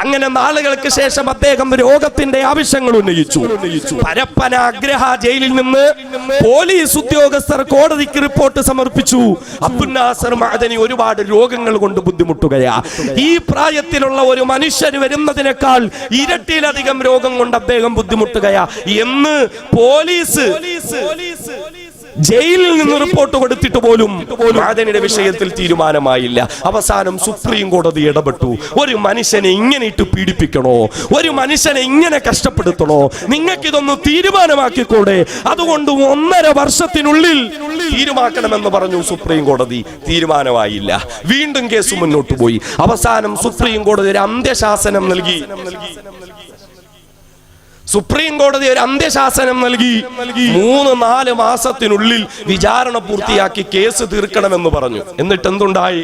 അങ്ങനെ നാളുകൾക്ക് ശേഷം അദ്ദേഹം രോഗത്തിന്റെ ആവശ്യങ്ങൾ ഉന്നയിച്ചു. പരപ്പന അഗ്രഹ ജയിലിൽ നിന്ന് പോലീസ് ഉദ്യോഗസ്ഥർ കോടതിക്ക് റിപ്പോർട്ട് സമർപ്പിച്ചു. അബ്ദുൽ നാസർ മഅദനി ഒരുപാട് രോഗങ്ങൾ കൊണ്ട് ബുദ്ധിമുട്ടുകയാ. ഈ പ്രായത്തിലുള്ള ഒരു മനുഷ്യന് വരുന്നതിനേക്കാൾ ഇരട്ടിയിലധികം രോഗം കൊണ്ട് അദ്ദേഹം ബുദ്ധിമുട്ടുകയാ എന്ന് പോലീസ് ജയിലിൽ നിന്ന് റിപ്പോർട്ട് കൊടുത്തിട്ട് പോലും മഅദനിയുടെ വിഷയത്തിൽ തീരുമാനമായില്ല. അവസാനം സുപ്രീം കോടതി ഇടപെട്ടു. ഒരു മനുഷ്യനെ ഇങ്ങനെ ഇട്ട് പീഡിപ്പിക്കണോ? ഒരു മനുഷ്യനെ ഇങ്ങനെ കഷ്ടപ്പെടുത്തണോ? നിങ്ങൾക്കിതൊന്ന് തീരുമാനമാക്കിക്കൂടെ? അതുകൊണ്ട് 1.5 വർഷത്തിനുള്ളിൽ തീരുമാനമാക്കണമെന്ന് പറഞ്ഞു സുപ്രീം കോടതി. തീരുമാനമായില്ല. വീണ്ടും കേസ് മുന്നോട്ട് പോയി. അവസാനം സുപ്രീം കോടതി ഒരു അന്ത്യശാസനം നൽകി. സുപ്രീം കോടതി ഒരു അന്ത്യശാസനം നൽകി. 3-4 മാസത്തിനുള്ളിൽ വിചാരണ പൂർത്തിയാക്കി കേസ് തീർക്കണമെന്ന് പറഞ്ഞു. എന്നിട്ട് എന്തുണ്ടായി?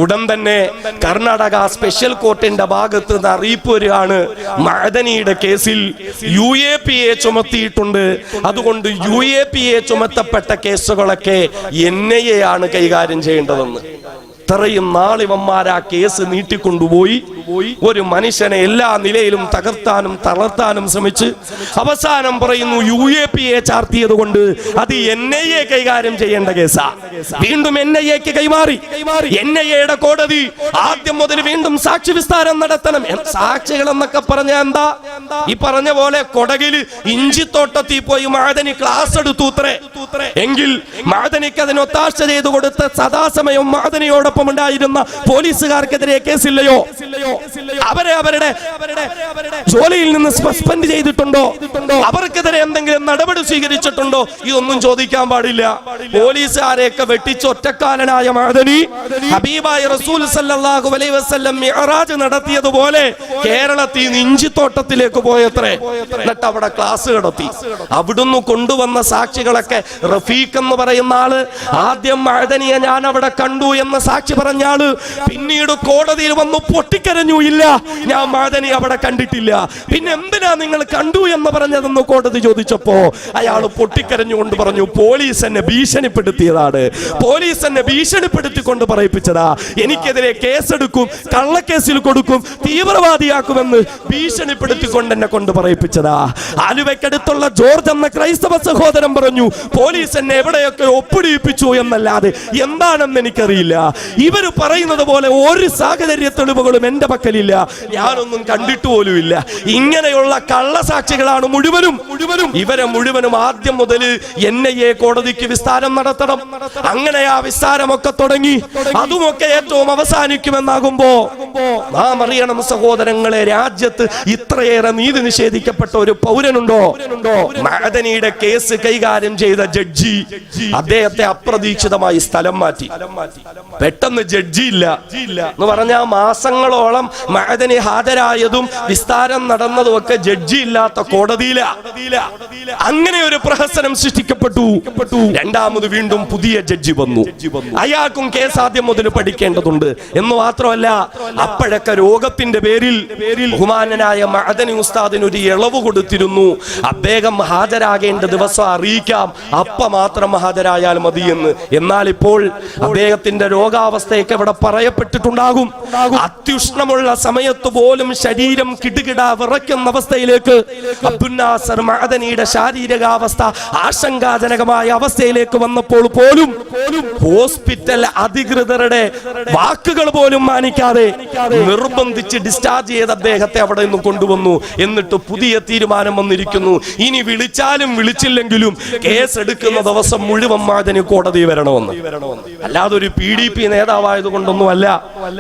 ഉടൻ തന്നെ കർണാടക സ്പെഷ്യൽ കോർട്ടിന്റെ ഭാഗത്ത് നിന്ന് അറിയിപ്പ് വരികയാണ്, മഅദനിയുടെ കേസിൽ UAPA ചുമത്തിയിട്ടുണ്ട്. അതുകൊണ്ട് UAPA ചുമത്തപ്പെട്ട കേസുകളൊക്കെ NIA ആണ് കൈകാര്യം ചെയ്യേണ്ടതെന്ന്. ഇത്രയും നാളിവന്മാർ ആ കേസ് നീട്ടിക്കൊണ്ടുപോയി. ഒരു മനുഷ്യനെ എല്ലാ നിലയിലും തകർത്താനും തളർത്താനും ശ്രമിച്ച് അവസാനം പറയുന്നു UAPA ചാർത്തിയത് കൊണ്ട് അത് NIA കൈകാര്യം ചെയ്യേണ്ട കേസാ. വീണ്ടും NIAക്ക് കൈമാറി. NIAയുടെ കോടതി ആദ്യം മുതൽ വീണ്ടും സാക്ഷി വിസ്താരം നടത്തണം. സാക്ഷികൾ എന്നൊക്കെ പറഞ്ഞ എന്താ? ഈ പറഞ്ഞ പോലെ കൊടകില് ഇഞ്ചിത്തോട്ടത്തിൽ പോയി മഅദനി ക്ലാസ് എടുത്തൂത്രേ എങ്കിൽ മഅദനിക്ക് അതിന് ഒത്താശ ചെയ്തു കൊടുത്ത സദാസമയം മഅദനിയോടൊപ്പം ഉണ്ടായിരുന്ന പോലീസുകാർക്കെതിരെ കേസില്ലയോ? അവരെ അവരുടെ ജോലിയിൽ നിന്ന് സസ്പെൻഡ് ചെയ്തിട്ടുണ്ടോ? അവർക്കെതിരെ എന്തെങ്കിലും നടപടി സ്വീകരിച്ചിട്ടുണ്ടോ? ഇതൊന്നും ചോദിക്കാൻ പാടില്ല. പോലീസുകാരെയൊക്കെ വെട്ടിച്ച് ഒറ്റക്കാലനായ മഅദനി ഹബീബായ റസൂൽ സല്ലല്ലാഹു അലൈഹി വസല്ലം മിഅ്റാജ് നടത്തിയതുപോലെ കേരളത്തിൽ നിന്ന് ഇഞ്ചിത്തോട്ടത്തിലേക്ക് പോയത്രേ. എന്നിട്ട് അവിടെ ക്ലാസ് നടത്തി. അവിടുന്ന് കൊണ്ടുവന്ന സാക്ഷികളൊക്കെ റഫീഖ് എന്ന് പറയുന്ന ആള് ആദ്യം മഅദനിയെ ഞാൻ അവിടെ കണ്ടു എന്ന സാക്ഷി പറഞ്ഞാള് പിന്നീട് കോടതിയിൽ വന്നു പൊട്ടിക്കരഞ്ഞു, ഇല്ല ഞാൻ മഅദനി അവിടെ കണ്ടിട്ടില്ല. പിന്നെ എന്തിനാ നിങ്ങൾ കണ്ടു എന്ന് പറഞ്ഞതെന്ന് കോടതി ചോദിച്ചപ്പോ അയാൾ പൊട്ടിക്കരഞ്ഞുകൊണ്ട് പറഞ്ഞു, പോലീസ് എന്നെ ഭീഷണിപ്പെടുത്തിയതാണ്, പോലീസ് എന്നെ ഭീഷണിപ്പെടുത്തിക്കൊണ്ട് പറയിപ്പിച്ചതാ. എനിക്കെതിരെ കേസെടുക്കും, കള്ളക്കേസിൽ കൊടുക്കും, തീവ്രവാദിയാക്കുമെന്ന് ഭീഷണിപ്പെടുത്തിക്കൊണ്ട് എന്നെ കൊണ്ട് പറയിപ്പിച്ചതാ. ആലുവയ്ക്കടുത്തുള്ള ജോർജ് എന്ന ക്രൈസ്തവ സഹോദരൻ പറഞ്ഞു, പോലീസ് എന്നെ എവിടെയൊക്കെ ഒപ്പിടിയിപ്പിച്ചു എന്നല്ലാതെ എന്താണെന്ന് എനിക്കറിയില്ല. ഇവര് പറയുന്നത് പോലെ ഒരു സാഹചര്യ തെളിവുകളും എന്റെ പക്കലില്ല, ഞാനൊന്നും കണ്ടിട്ട് പോലുമില്ല. ഇങ്ങനെയുള്ള കള്ളസാക്ഷികളാണ് മുഴുവനും. ഇവരെ മുഴുവനും ആദ്യം മുതൽ NIA കോടതിക്ക് വിസ്താരം നടത്തണം. അങ്ങനെ ആ വിസ്താരമൊക്കെ തുടങ്ങി, അതുമൊക്കെ ഏറ്റവും അവസാനിക്കുമെന്നാകുമ്പോ നാം അറിയണം സഹോദരങ്ങളെ, രാജ്യത്ത് ഇത്രയേറെ നീതി നിഷേധിക്കപ്പെട്ട ഒരു പൗരനുണ്ടോ? മഅദനിയുടെ കേസ് കൈകാര്യം ചെയ്ത ജഡ്ജി അദ്ദേഹത്തെ അപ്രതീക്ഷിതമായി സ്ഥലം മാറ്റി. പെട്ടെന്ന് ജഡ്ജി ഇല്ല എന്ന് പറഞ്ഞാൽ മാസങ്ങളോളം മഅദനി ഹാജരായതും വിസ്താരം നടന്നതും ഒക്കെ ജഡ്ജി ഇല്ലാത്ത കോടതിയില. അങ്ങനെ ഒരു പ്രഹസനം സൃഷ്ടിക്കപ്പെട്ടു. രണ്ടാമത് വീണ്ടും പുതിയ ജഡ്ജി വന്നു. അയാൾക്കും കേസ് ആദ്യം മുതൽ പഠിക്കേണ്ടതുണ്ട് എന്ന് മാത്രമല്ല, അപ്പോഴൊക്കെ രോഗത്തിന്റെ പേരിൽ ബഹുമാനനായ മഅദനി ഉസ്താദിന് ഒരു ഇളവ് കൊടുത്തിരുന്നു. അദ്ദേഹം ഹാജരാകേണ്ട ദിവസം അറിയിക്കാം, അപ്പ മാത്രം ഹാജരായാൽ മതിയെന്ന്. എന്നാൽ ഇപ്പോൾ അദ്ദേഹത്തിന്റെ രോഗാവസ്ഥയൊക്കെ ഇവിടെ പറയപ്പെട്ടിട്ടുണ്ടാകും. അത്യുഷ്ണമുള്ള സമയത്ത് പോലും ശരീരം കിടുകിട വിറയ്ക്കുന്ന അവസ്ഥയിലേക്ക് അബ്ദുൽ നാസർ മഅദനിയുടെ ശാരീരികാവസ്ഥ ആശങ്കാജനകമായ അവസ്ഥയിലേക്ക് വന്നപ്പോൾ പോലും ഹോസ്പിറ്റൽ അധികൃതരുടെ വാക്കുകൾ പോലും മാനിക്കാതെ നിർബന്ധിച്ച് ഡിസ്ചാർജ് ചെയ്ത് അദ്ദേഹത്തെ അവിടെ നിന്ന് കൊണ്ടുവന്നു. എന്നിട്ട് പുതിയ തീരുമാനം വന്നിരിക്കുന്നു, ഇനി വിളിച്ചാലും വിളിച്ചില്ലെങ്കിലും കേസ് എടുക്കുന്ന ദിവസം മുഴുവൻ മഅദനി കോടതി വരണമെന്ന്. അല്ലാതെ ഒരു PDP നേതാവായത് കൊണ്ടൊന്നുമല്ല.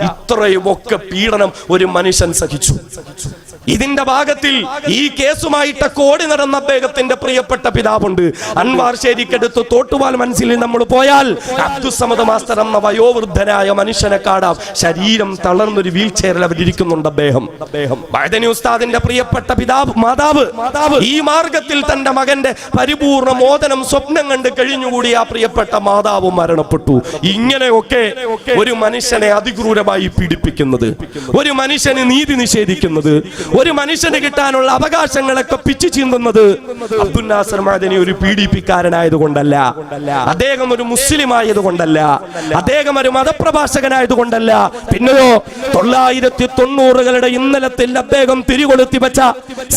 ഇത്രയും ഒക്കെ പീഡനം ഒരു മനുഷ്യൻ സഹിച്ചു. ഇതിന്റെ ഭാഗത്തിൽ ഈ കേസുമായിട്ട് കോടി നടന്ന അദ്ദേഹത്തിന്റെ പ്രിയപ്പെട്ട പിതാവുണ്ട്. അൻവാർ ശേരിക്കടുത്ത് തോട്ടുവാൽ മനസ്സിൽ നമ്മൾ പോയാൽ അബ്ദുസ്സമദ് മാസ്റ്റർ എന്ന വയോവൃദ്ധനായ മനുഷ്യനെ കാണാം. ശരീരം തളർന്നൊരു വീൽ ചെയറിൽ അവരിയ്ക്കുന്നുണ്ട് അദ്ദേഹം. മഅദനി ഉസ്താദിന്റെ പ്രിയപ്പെട്ട മാതാവ് ഈ മാർഗത്തിൽ തന്റെ മകന്റെ പരിപൂർണ മോചനം സ്വപ്നം കണ്ട് കഴിഞ്ഞുകൂടി ആ പ്രിയപ്പെട്ട മാതാവ് മരണപ്പെട്ടു. ഇങ്ങനെയൊക്കെ ഒരു മനുഷ്യനെ അതിക്രൂരമായി പീഡിപ്പിക്കുന്നത്, ഒരു മനുഷ്യന് നീതി നിഷേധിക്കുന്നത്, ഒരു മനുഷ്യന് കിട്ടാനുള്ള അവകാശങ്ങളൊക്കെ പിച്ചു ചീന്തുന്നത് അബ്ദുൽ നാസർ മഅദനി ഒരു പീഡിപ്പിക്കാരനായതുകൊണ്ടല്ല, അദ്ദേഹം ഒരു മുസ്ലിം ആയതുകൊണ്ടല്ല, അദ്ദേഹം ഒരു മതപ്രഭാഷകനായതുകൊണ്ടല്ല. പിന്നെയോ 990കളുടെ ഇന്നലത്തിൽ അദ്ദേഹം തിരികൊളുത്തി വെച്ച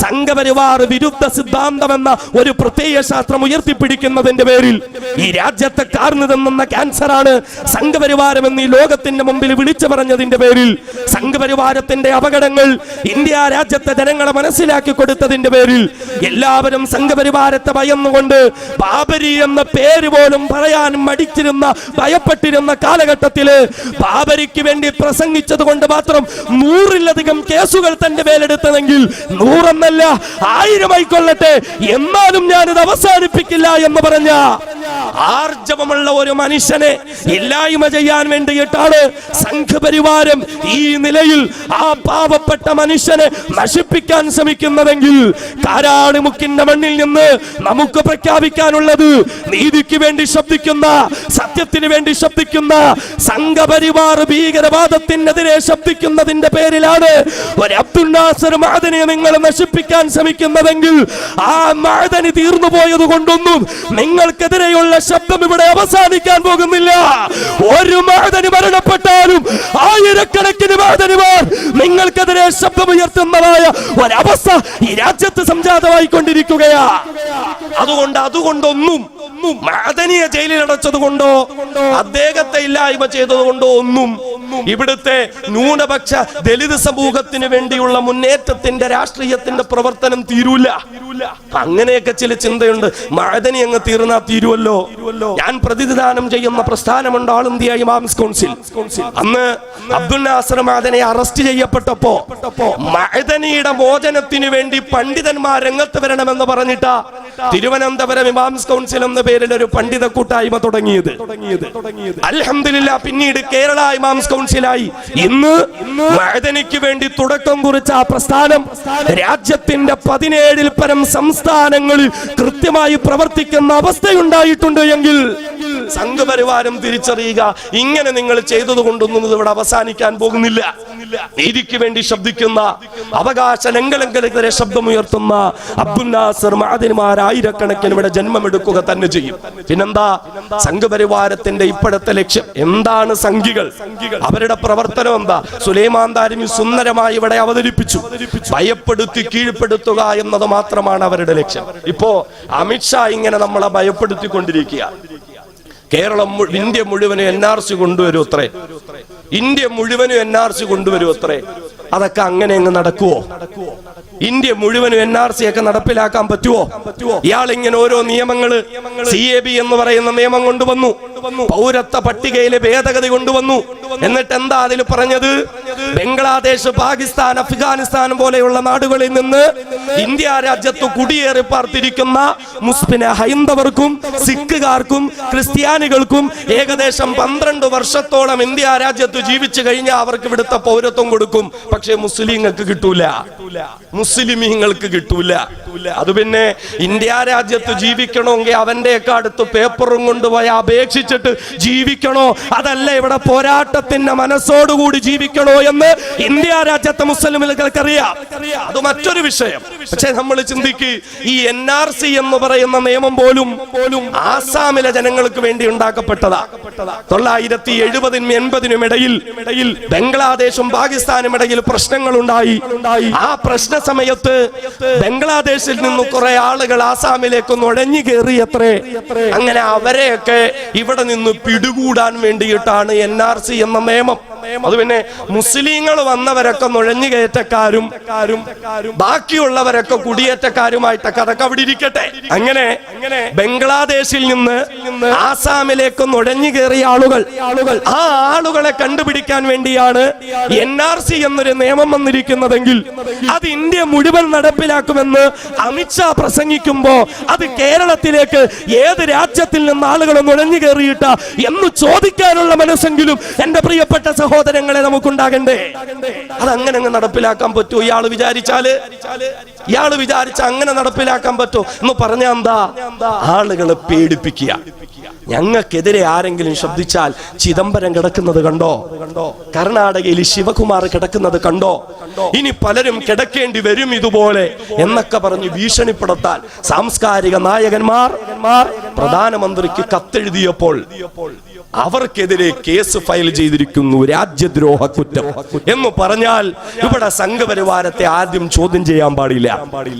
സംഘപരിവാർ വിരുദ്ധ സിദ്ധാന്തമെന്ന ഒരു പ്രത്യയ ശാസ്ത്രം ഉയർത്തിപ്പിടിക്കുന്നതിന്റെ പേരിൽ ഈ രാജ്യത്തെ കാർന്നു തിന്നുന്ന ക്യാൻസറാണ് സംഘപരിവാരം എന്ന് ഈ ലോകത്തിന്റെ മുമ്പിൽ വിളിച്ചു പറഞ്ഞതിന്റെ പേരിൽ സംഘപരിവാരത്തിന്റെ അപകടങ്ങൾ ഇന്ത്യ രാജ്യത്തെ ജനങ്ങളെ മനസ്സിലാക്കി കൊടുത്തതിന്റെ പേരിൽ എല്ലാവരും സംഘപരിവാരത്തെ ഭയന്നുകൊണ്ട് ബാബരി എന്ന പേര് പോലും പറയാൻ മടിച്ചിരുന്ന ഭയപ്പെട്ടിരുന്ന കാലഘട്ടത്തില് ബാബരിക്ക് വേണ്ടി പ്രസംഗിച്ചത് കൊണ്ട് മാത്രം 100-ലധികം കേസുകൾ തന്റെ മേലെടുത്തതെങ്കിൽ 100 1000 ആയിക്കൊള്ളട്ടെ, എന്നാലും ഞാനിത് അവസാനിപ്പിക്കില്ല എന്ന് പറഞ്ഞ ആർജവമുള്ള ഒരു മനുഷ്യനെ ഇല്ലായ്മ ചെയ്യാൻ വേണ്ടിയിട്ടാണ് സംഘപരിവാരം ഈ നിലയിൽ ആ പാവപ്പെട്ട മനുഷ്യനെ നശിപ്പിക്കാൻ ശ്രമിക്കുന്നതെങ്കിൽ കാരാളിമുക്കിന്റെ മണ്ണിൽ നിന്ന് നമുക്ക് പ്രഖ്യാപിക്കാനുള്ളത്, നീതിക്ക് വേണ്ടി ശബ്ദിക്കുന്ന, സത്യത്തിന് വേണ്ടി ശബ്ദിക്കുന്ന സംഘപരിവാർ ഭീകരവാദത്തിനെതിരെ ശബ്ദിക്കുന്നതിന്റെ പേരിലാണ് ഒരു അബ്ദുൽ നാസർ മഅദനിയെ നിങ്ങൾ നശിപ്പിക്കാൻ ശ്രമിക്കുന്നതെങ്കിൽ ആ മഅദനി തീർന്നു പോയത് കൊണ്ടൊന്നും നിങ്ങൾക്കെതിരെയുള്ള ശബ്ദം ഇവിടെ അവസാനിക്കാൻ പോകുന്നില്ല. ഒരു മഅദനി മരണപ്പെട്ടാലും ആയിരക്കണക്കിന് മഅദനിമാർ നിങ്ങൾക്കെതിരെ ശബ്ദമുയർത്തുന്നതായ ഒരവസ്ഥ ഈ രാജ്യത്ത് സംജാതമായിക്കൊണ്ടിരിക്കുകയാ. അതുകൊണ്ടൊന്നും മഅദനിയെ ജയിലിൽ അടച്ചത് കൊണ്ടോ അദ്ദേഹത്തെ ഇല്ലായ്മ ചെയ്തത് കൊണ്ടോ ഒന്നും ഇവിടുത്തെ ന്യൂനപക്ഷ ദലിത് സമൂഹത്തിന് വേണ്ടിയുള്ള മുന്നേറ്റത്തിന്റെ രാഷ്ട്രീയത്തിന്റെ പ്രവർത്തനം തീരൂല. അങ്ങനെയൊക്കെ ചില ചിന്തയുണ്ട്. മഅദനി അങ്ങ് തീർന്നാ തീരുവല്ലോ. ഞാൻ പ്രതിനിധാനം ചെയ്യുന്ന പ്രസ്ഥാനമുണ്ട് ഓൾ ഇന്ത്യ ഇമാംസ് കൗൺസിൽ. അന്ന് അബ്ദുൽ നാസർ മഅദനി അറസ്റ്റ് ചെയ്യപ്പെട്ടപ്പോ മഅദനിയുടെ മോചനത്തിന് വേണ്ടി പണ്ഡിതന്മാർ രംഗത്ത് വരണമെന്ന് പറഞ്ഞിട്ടാ തിരുവനന്തപുരം ഇമാംസ് കൗൺസിൽ എന്ന പേരിൽ ഒരു പണ്ഡിത കൂട്ടായ്മ തുടങ്ങിയത്. അൽഹംദുലില്ലാ പിന്നീട് കേരള ഇമാംസ് കൗൺസിലായി. ഇന്ന് മഅദനിക്ക് വേണ്ടി തുടക്കം കുറിച്ച ആ പ്രസ്ഥാനം രാജ്യത്തിന്റെ 17-ൽ പരം സംസ്ഥാനങ്ങളിൽ കൃത്യമായി പ്രവർത്തിക്കുന്ന അവസ്ഥയുണ്ടായിട്ടുണ്ട് എങ്കിൽ സംഘപരിവാരം തിരിച്ചറിയുക, ഇങ്ങനെ നിങ്ങൾ ചെയ്തതുകൊണ്ടൊന്നും ഇവിടെ അവസാനിക്കാൻ പോകുന്നില്ല. നീതിക്ക് വേണ്ടി ശബ്ദിക്കുന്ന, അവകാശ ലംഘനങ്ങൾക്കെതിരെ ശബ്ദമുയർത്തുന്ന അബ്ദുൽ നാസർ മഅദനിമാർ ആയിരക്കണക്കിന് ഇവിടെ ജന്മമെടുക്കുക തന്നെ ചെയ്യും. പിന്നെന്താ സംഘപരിവാരത്തിന്റെ ഇപ്പോഴത്തെ ലക്ഷ്യം എന്താണ്? സംഘികൾ അവരുടെ പ്രവർത്തനം എന്താ? സുലൈമാൻ ദാരിമി സുന്ദരമായി ഇവിടെ അവതരിപ്പിച്ചു. ഭയപ്പെടുത്തി കീഴ്പ്പെടുത്തുക എന്നത് മാത്രമാണ് അവരുടെ ലക്ഷ്യം. ഇപ്പോ അമിത്ഷാ ഇങ്ങനെ നമ്മളെ ഭയപ്പെടുത്തിക്കൊണ്ടിരിക്കുക. കേരളം, ഇന്ത്യ മുഴുവനും NRC കൊണ്ടുവരും അത്രേ, ഇന്ത്യ മുഴുവനും NRC കൊണ്ടുവരും അത്രേ. അതൊക്കെ അങ്ങനെ അങ്ങ് നടക്കുവോ? ഇന്ത്യ മുഴുവനും NRC ഒക്കെ നടപ്പിലാക്കാൻ പറ്റുമോ? ഇയാൾ ഇങ്ങനെ ഓരോ നിയമങ്ങള്, CAB എന്ന് പറയുന്ന നിയമം കൊണ്ടുവന്നു, പൗരത്വ പട്ടികയിലെ ഭേദഗതി കൊണ്ടുവന്നു. എന്നിട്ട് എന്താ അതിൽ പറഞ്ഞത്? ബംഗ്ലാദേശ്, പാകിസ്ഥാൻ, അഫ്ഗാനിസ്ഥാൻ പോലെയുള്ള നാടുകളിൽ നിന്ന് ഇന്ത്യ രാജ്യത്ത് കുടിയേറി പാർത്തിരിക്കുന്ന മുസ്ലിം ഹൈന്ദവർക്കും സിഖുകാർക്കും ക്രിസ്ത്യാനികൾക്കും ഏകദേശം 12 വർഷത്തോളം ഇന്ത്യ രാജ്യത്ത് ജീവിച്ചു കഴിഞ്ഞാൽ അവർക്ക് ഇവിടുത്തെ പൗരത്വം കൊടുക്കും. പക്ഷെ മുസ്ലിങ്ങൾക്ക് കിട്ടൂല, മുസ്ലിമീങ്ങൾക്ക് കിട്ടൂല. അത് പിന്നെ ഇന്ത്യ രാജ്യത്ത് ജീവിക്കണമെങ്കിൽ അവന്റെയൊക്കെ അടുത്ത് പേപ്പറും കൊണ്ടുപോയി അപേക്ഷിച്ചിട്ട് ജീവിക്കണോ, അതല്ല ഇവിടെ പോരാട്ടത്തിന്റെ മനസ്സോടുകൂടി ജീവിക്കണോ എന്ന് ഇന്ത്യ രാജ്യത്തെ മുസ്ലിമുകൾക്കറിയാം. അത് മറ്റൊരു വിഷയം. പക്ഷെ നമ്മൾ ചിന്തിക്ക്, ഈ NRC എന്ന് പറയുന്ന നിയമം പോലും ആസാമിലെ ജനങ്ങൾക്ക് വേണ്ടി ഉണ്ടാക്കപ്പെട്ടതാ. 970-നും 80-നും ഇടയിൽ ബംഗ്ലാദേശും പാകിസ്ഥാനും ഇടയിൽ പ്രശ്നങ്ങൾ ഉണ്ടായി. ആ പ്രശ്ന സമയത്ത് ബംഗ്ലാദേശിൽ നിന്ന് കുറെ ആളുകൾ ആസാമിലേക്ക് നുഴഞ്ഞു കയറിയത്രേ. അങ്ങനെ അവരെയൊക്കെ ഇവിടെ നിന്ന് പിടികൂടാൻ വേണ്ടിയിട്ടാണ് NRC എന്ന നിയമം. അത് പിന്നെ മുസ്ലിങ്ങൾ വന്നവരൊക്കെ നുഴഞ്ഞു കയറ്റക്കാരും ബാക്കിയുള്ളവരൊക്കെ കുടിയേറ്റക്കാരുമായിട്ടൊക്കെ അതൊക്കെ അവിടെ ഇരിക്കട്ടെ. അങ്ങനെ ബംഗ്ലാദേശിൽ നിന്ന് ആസാമിലേക്ക് നുഴഞ്ഞു കയറിയ ആളുകൾ, ആ ആളുകളെ കണ്ടുപിടിക്കാൻ വേണ്ടിയാണ് NRC എന്നൊരു നിയമം വന്നിരിക്കുന്നതെങ്കിൽ അത് ഇന്ത്യ മുഴുവൻ നടപ്പിലാക്കുമെന്ന് അമിത്ഷാ പ്രസംഗിക്കുമ്പോ അത് കേരളത്തിലേക്ക് ഏത് രാജ്യത്തിൽ നിന്ന് ആളുകൾ നുഴഞ്ഞു കയറിയിട്ട എന്ന് ചോദിക്കാനുള്ള മനസ്സെങ്കിലും എന്റെ പ്രിയപ്പെട്ട സഹോദരങ്ങളെ നമുക്കുണ്ടാകണ്ടേ? അതങ്ങനെ അങ്ങ് നടപ്പിലാക്കാൻ പറ്റുമോ? ഇയാള് വിചാരിച്ച അങ്ങനെ നടപ്പിലാക്കാൻ പറ്റുമോ എന്ന് പറഞ്ഞാ എന്താ? ആളുകളെ പേടിപ്പിക്കുക. ഞങ്ങൾക്കെതിരെ ആരെങ്കിലും ശബ്ദിച്ചാൽ ചിദംബരം കിടക്കുന്നത് കണ്ടോ, കർണാടകയിൽ ശിവകുമാർ കിടക്കുന്നത് കണ്ടോ, ഇനി പലരും കിടക്കേണ്ടി വരും ഇതുപോലെ എന്നൊക്കെ പറഞ്ഞ് ഭീഷണിപ്പെടുത്താൻ സാംസ്കാരിക നായകന്മാർ പ്രധാനമന്ത്രിക്ക് കത്തെഴുതിയപ്പോൾ അവർക്കെതിരെ കേസ് ഫയൽ ചെയ്തിരിക്കുന്നു, രാജ്യദ്രോഹ കുറ്റം എന്ന് പറഞ്ഞാൽ ഇവിടെ സംഘപരിവാരത്തെ ആദ്യം ചോദ്യം ചെയ്യാൻ പാടില്ല,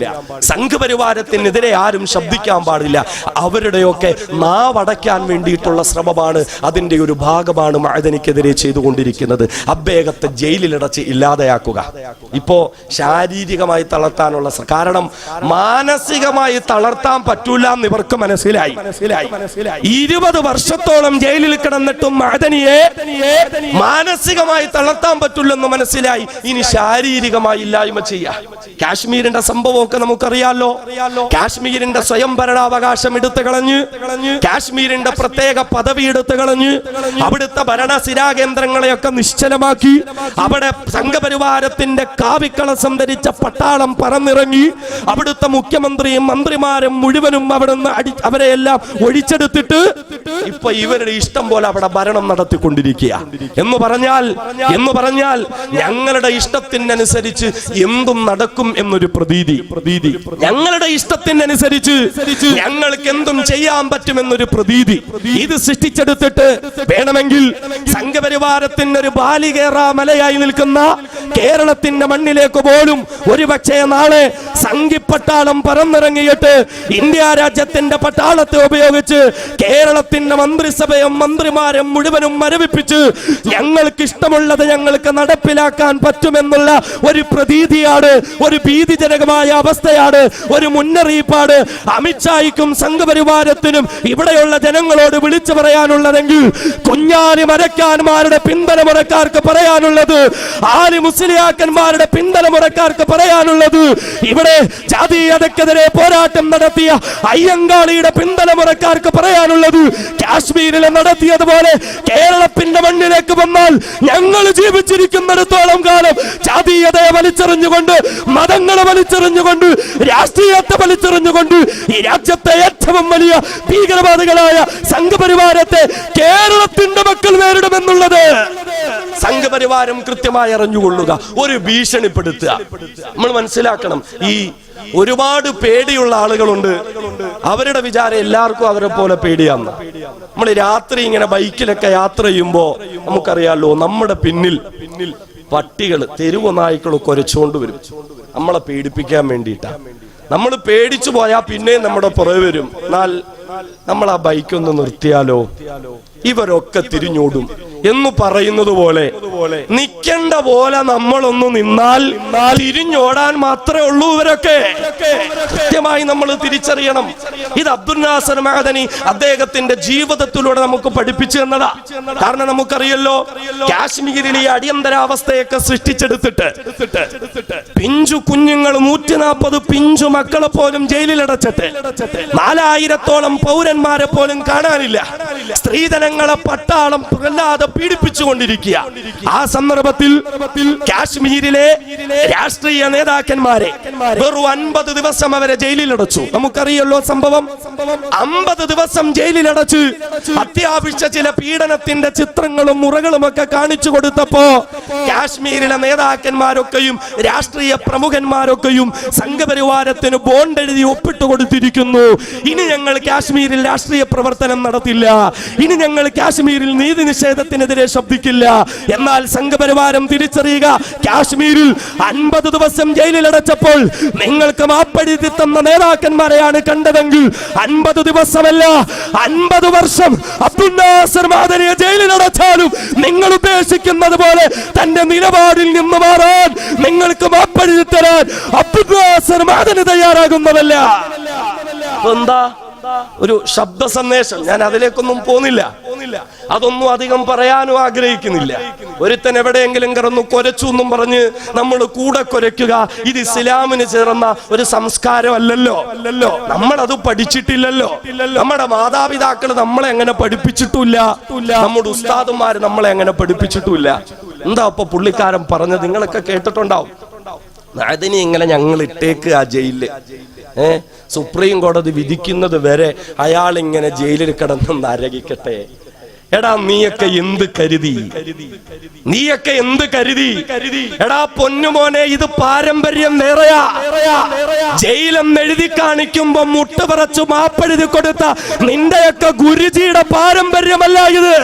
സംഘപരിവാരത്തിനെതിരെ ആരും ശബ്ദിക്കാൻ പാടില്ല. അവരുടെയൊക്കെ നാവടയ്ക്കാൻ വേണ്ടിയിട്ടുള്ള ശ്രമമാണ്, അതിന്റെ ഒരു ഭാഗമാണ് മഅദനിക്കെതിരെ ചെയ്തുകൊണ്ടിരിക്കുന്നത്. അദ്ദേഹത്തെ ജയിലിലടച്ച് ഇല്ലാതെയാക്കുക. ഇപ്പോ ശാരീരികമായി തളർത്താനുള്ള കാരണം മാനസികമായി തളർത്താൻ പറ്റൂല എന്ന് ഇവർക്ക് മനസ്സിലായി. 20 വർഷത്തോളം ജയിലിൽ കിടന്നിട്ടും മഅദനിയെ മാനസികമായി തളർത്താൻ പറ്റില്ലെന്ന് മനസ്സിലായി. ഇനി ശാരീരികമായി ഇല്ലായ്മ ചെയ്യാം. കാശ്മീരിന്റെ സംഭവമൊക്കെ നമുക്കറിയാലോ. കാശ്മീരിന്റെ സ്വയം ഭരണാവകാശം എടുത്തു കളഞ്ഞ്, കാശ്മീരിന്റെ പ്രത്യേക പദവി എടുത്തു കളഞ്ഞ്, അവിടുത്തെ ഭരണസിരാ കേന്ദ്രങ്ങളെയൊക്കെ നിശ്ചലമാക്കി, അവിടെ സംഘപരിവാരത്തിന്റെ കാവിക്കളസം ധരിച്ച പട്ടാളം പറന്നിറങ്ങി, അവിടുത്തെ മുഖ്യമന്ത്രിയും മന്ത്രിമാരും മുഴുവനും അവിടുന്ന് അവരെയെല്ലാം ഒഴിച്ചെടുത്തിട്ട് ഇപ്പൊ ഇവരുടെ ഇഷ്ടം പോലെ അവിടെ ഭരണം നടത്തിക്കൊണ്ടിരിക്കുക. എന്ന് പറഞ്ഞാൽ ഞങ്ങളുടെ ഇഷ്ടത്തിനനുസരിച്ച് എന്തും നടക്കും എന്നൊരു പ്രതീതി, ഞങ്ങളുടെ ഇഷ്ടത്തിനനുസരിച്ച് ഞങ്ങൾക്ക് എന്തും ചെയ്യാൻ പറ്റുമെന്നൊരു പ്രതീതി ഇത് സൃഷ്ടിച്ചെടുത്തിട്ട് വേണമെങ്കിൽ സംഘപരിവാരത്തിന്റെ ഒരു ബാലികേറാ മലയായി നിൽക്കുന്ന കേരളത്തിന്റെ മണ്ണിലേക്ക് പോലും ഒരുപക്ഷേ നാളെ സംഘിപ്പട്ടാളം പറന്നിറങ്ങിയിട്ട് ഇന്ത്യ രാജ്യത്തിന്റെ പട്ടാളത്തെ ഉപയോഗിച്ച് കേരളത്തിന്റെ മന്ത്രിസഭയും മന്ത്രിമാരും മുഴുവനും മരവിപ്പിച്ച് ഞങ്ങൾക്ക് ഇഷ്ടമുള്ളത് ഞങ്ങൾക്ക് നടപ്പിലാക്കാൻ പറ്റുമെന്നുള്ള ഒരു പ്രതീതിയാണ്, ഒരു ഭീതിജനകമായ അവസ്ഥയാണ്, ഒരു മുന്നറിയിപ്പാണ് അമിത്ഷായ്ക്കും സംഘപരിവാരത്തിനും ഇവിടെയുള്ള ജനങ്ങളോട് വിളിച്ചു പറയാനുള്ളതെങ്കിൽ കുഞ്ഞാലി മരക്കാന്മാരുടെ പിന്തുണ മുറക്കാർക്ക് പറയാനുള്ളത്, ആലി മുസ്ലിയാക്കന്മാരുടെ പിന്തലമുറക്കാർക്ക് പറയാനുള്ളത്, ഇവിടെ ജാതീയതക്കെതിരെ പോരാട്ടം നടത്തിയ അയ്യങ്കാളിയുടെ പിന്തലമുറക്കാർക്ക് പറയാനുള്ളത്, കാശ്മീരിൽ നടത്തിയതുപോലെ കേരളത്തിന്റെ മണ്ണിലേക്ക് വന്നാൽ ഞങ്ങൾ ജീവിച്ചിരിക്കുന്നിടത്തോളം കാലം ജാതീയതയെ വലിച്ചെറിഞ്ഞുകൊണ്ട്, മതങ്ങളെ വലിച്ചെറിഞ്ഞുകൊണ്ട്, രാഷ്ട്രീയത്തെ വലിച്ചെറിഞ്ഞുകൊണ്ട് ഈ രാജ്യത്തെ ഏറ്റവും വലിയ ഭീകരവാദികളായ സംഘപരിവാരത്തെ കേരളത്തിന്റെ മക്കൾ നേരിടുമെന്നുള്ളത് സംഘപരിവാരം കൃത്യമായി അറിഞ്ഞുകൊള്ളുക. ഒരു ഭീഷണിപ്പെടുത്തുക. നമ്മൾ മനസ്സിലാക്കണം, ഈ ഒരുപാട് പേടിയുള്ള ആളുകളുണ്ട്. അവരുടെ വിചാരം എല്ലാവർക്കും അവരെ പോലെ പേടിയാന്ന്. നമ്മൾ രാത്രി ഇങ്ങനെ ബൈക്കിലൊക്കെ യാത്ര ചെയ്യുമ്പോ നമുക്കറിയാലോ, നമ്മുടെ പിന്നിൽ പട്ടികള്, തെരുവ് നായ്ക്കളും കുരച്ചുകൊണ്ട് വരും നമ്മളെ പേടിപ്പിക്കാൻ വേണ്ടിയിട്ടാ. നമ്മൾ പേടിച്ചു പോയാൽ പിന്നെയും നമ്മുടെ പുറകെ വരും. എന്നാൽ നമ്മൾ ആ ബൈക്കൊന്ന് നിർത്തിയാലോ ഇവരൊക്കെ തിരിഞ്ഞോടും എന്ന് പറയുന്നത് പോലെ നിൽക്കേണ്ട പോലെ നമ്മളൊന്ന് നിന്നാൽ തിരിഞ്ഞോടാൻ മാത്രമേ ഉള്ളൂ ഇവരൊക്കെ. കൃത്യമായി നമ്മൾ തിരിച്ചറിയണം. ഇത് അബ്ദുൽ നാസർ മഅദനി അദ്ദേഹത്തിന്റെ ജീവിതത്തിലൂടെ നമുക്ക് പഠിപ്പിച്ചു തന്നതാ. കാരണം നമുക്കറിയല്ലോ, കാശ്മീരിൽ ഈ അടിയന്തരാവസ്ഥയൊക്കെ സൃഷ്ടിച്ചെടുത്തിട്ട് പിഞ്ചു കുഞ്ഞുങ്ങൾ 140 പിഞ്ചു മക്കളെ പോലും ജയിലിലടച്ചിട്ട് 4000-ഓളം പൗരന്മാരെ പോലും കാണാനില്ല. സ്ത്രീധനങ്ങളെ പട്ടാളം പ്രഹ്ലാദ പീഡിപ്പിച്ചുകൊണ്ടിരിക്കുക. ആ സന്ദർഭത്തിൽ കാശ്മീരിലെ രാഷ്ട്രീയ നേതാക്കന്മാരെ വെറും 50 ദിവസം അവരെ ജയിലിലടച്ചു. നമുക്കറിയല്ലോ സംഭവം. 50 ദിവസം ജയിലിലടച്ച് അത്യാവശ്യ ചില പീഡനത്തിന്റെ ചിത്രങ്ങളും മുറകളും ഒക്കെ കാണിച്ചു കൊടുത്തപ്പോ കാശ്മീരിലെ നേതാക്കന്മാരൊക്കെയും രാഷ്ട്രീയ പ്രമുഖന്മാരൊക്കെയും സംഘപരിവാരത്തിന് ബോണ്ട് എഴുതി ഒപ്പിട്ട് കൊടുത്തിരിക്കുന്നു. ഇനി ഞങ്ങൾ കാശ്മീരിൽ രാഷ്ട്രീയ പ്രവർത്തനം നടത്തില്ല, ഇനി ഞങ്ങൾ കാശ്മീരിൽ നീതി നിഷേധത്തിനെതിരെ ശബ്ദിക്കില്ല. എന്നാൽ സംഘപരിവാരം തിരിച്ചറിയുക, കാശ്മീരിൽ 50 ദിവസം ജയിലിലടച്ചപ്പോൾ നിങ്ങൾക്ക് മാപ്പഴുതി തന്ന നേതാക്കന്മാരെയാണ് കണ്ടതെങ്കിൽ 50 ദിവസമല്ല 50 വർഷം അബ്ദുൽ നാസർ മഅദനിയെ ജയിലിലടച്ചാലും നിങ്ങൾ ഉദ്ദേശിക്കുന്നത് പോലെ തന്റെ നിലപാടിൽ നിന്ന് മാറാൻ, നിങ്ങൾക്ക് മാപ്പഴുതി തരാൻ അബ്ദുൽ നാസർ മഅദനി തയ്യാറാകുന്നതല്ല. എന്താ ഒരു ശബ്ദ സന്ദേശം, ഞാൻ അതിലേക്കൊന്നും പോകുന്നില്ല, അതൊന്നും അധികം പറയാനും ആഗ്രഹിക്കുന്നില്ല. ഒരുത്തൻ എവിടെയെങ്കിലും കിടന്നു കുരച്ചു എന്നും പറഞ്ഞ് നമ്മൾ കൂടെ കുരയ്ക്കുക, ഇത് ഇസ്ലാമിന് ചേർന്ന ഒരു സംസ്കാരമല്ലല്ലോ. നമ്മൾ അത് പഠിച്ചിട്ടില്ലല്ലോ. നമ്മുടെ മാതാപിതാക്കൾ നമ്മളെ എങ്ങനെ പഠിപ്പിച്ചിട്ടില്ല, നമ്മുടെ ഉസ്താദുമാര് നമ്മളെ എങ്ങനെ പഠിപ്പിച്ചിട്ടില്ല. എന്താ ഇപ്പൊ പുള്ളിക്കാരൻ പറഞ്ഞത് നിങ്ങളൊക്കെ കേട്ടിട്ടുണ്ടാവും. അതിന് ഇങ്ങനെ ഞങ്ങൾ ഇട്ടേക്ക് ആ ജയിലില്, സുപ്രീം കോടതി വിധിക്കുന്നത് വരെ അയാൾ ഇങ്ങനെ ജയിലിൽ കിടന്ന് നരകിക്കട്ടെ. എടാ നീയൊക്കെ എന്ത് കരുതി, നീയൊക്കെ എന്ത് കരുതി? എടാ പൊന്നുമോനെ, ഇത് പാരമ്പര്യം വേറെയാ. ജയിലെന്ന് എഴുതി കാണിക്കുമ്പോ മുട്ടുപറച്ചു മാപ്പെഴുതി കൊടുത്ത നിന്റെയൊക്കെ ഗുരുജിയുടെ പാരമ്പര്യമല്ല ഇത്.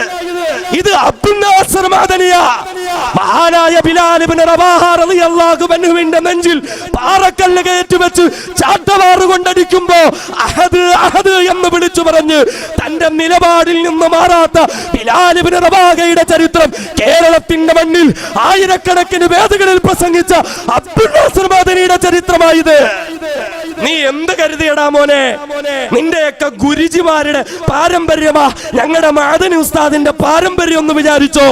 ഇത് അബ്ദുൽ നാസർ മഅദനിയാ. മഹാനായ ബിലാൽ ഇബ്നു റബാഹ റളിയല്ലാഹു അൻഹുവിന്റെ നെഞ്ചിൽ പാറക്കല്ല് കയറ്റിവെച്ച് ചാട്ടവാറ് കൊണ്ടടിക്കുമ്പോ അഹദ് അഹദ് എന്ന് വിളിച്ചു പറഞ്ഞ് തന്റെ നിലപാടിൽ നിന്ന് മാറാത്ത ബിലാൽ ഇബ്നു റബാഹയുടെ ചരിത്രം കേരളത്തിന്റെ മണ്ണിൽ ആയിരക്കണക്കിന് വേദികളിൽ പ്രസംഗിച്ച അബ്ദുൽ നാസർ മഅദനിയുടെ ചരിത്രമായത്. നീ എന്ത് കരുതിയടാ മോനെ? നിന്റെയൊക്കെ ഗുരുജിമാരുടെ പാരമ്പര്യമാ ഞങ്ങളുടെ മഅദനി ഉസ്താദിന്റെ പാരമ്പര്യം എന്ന് വിചാരിച്ചോ?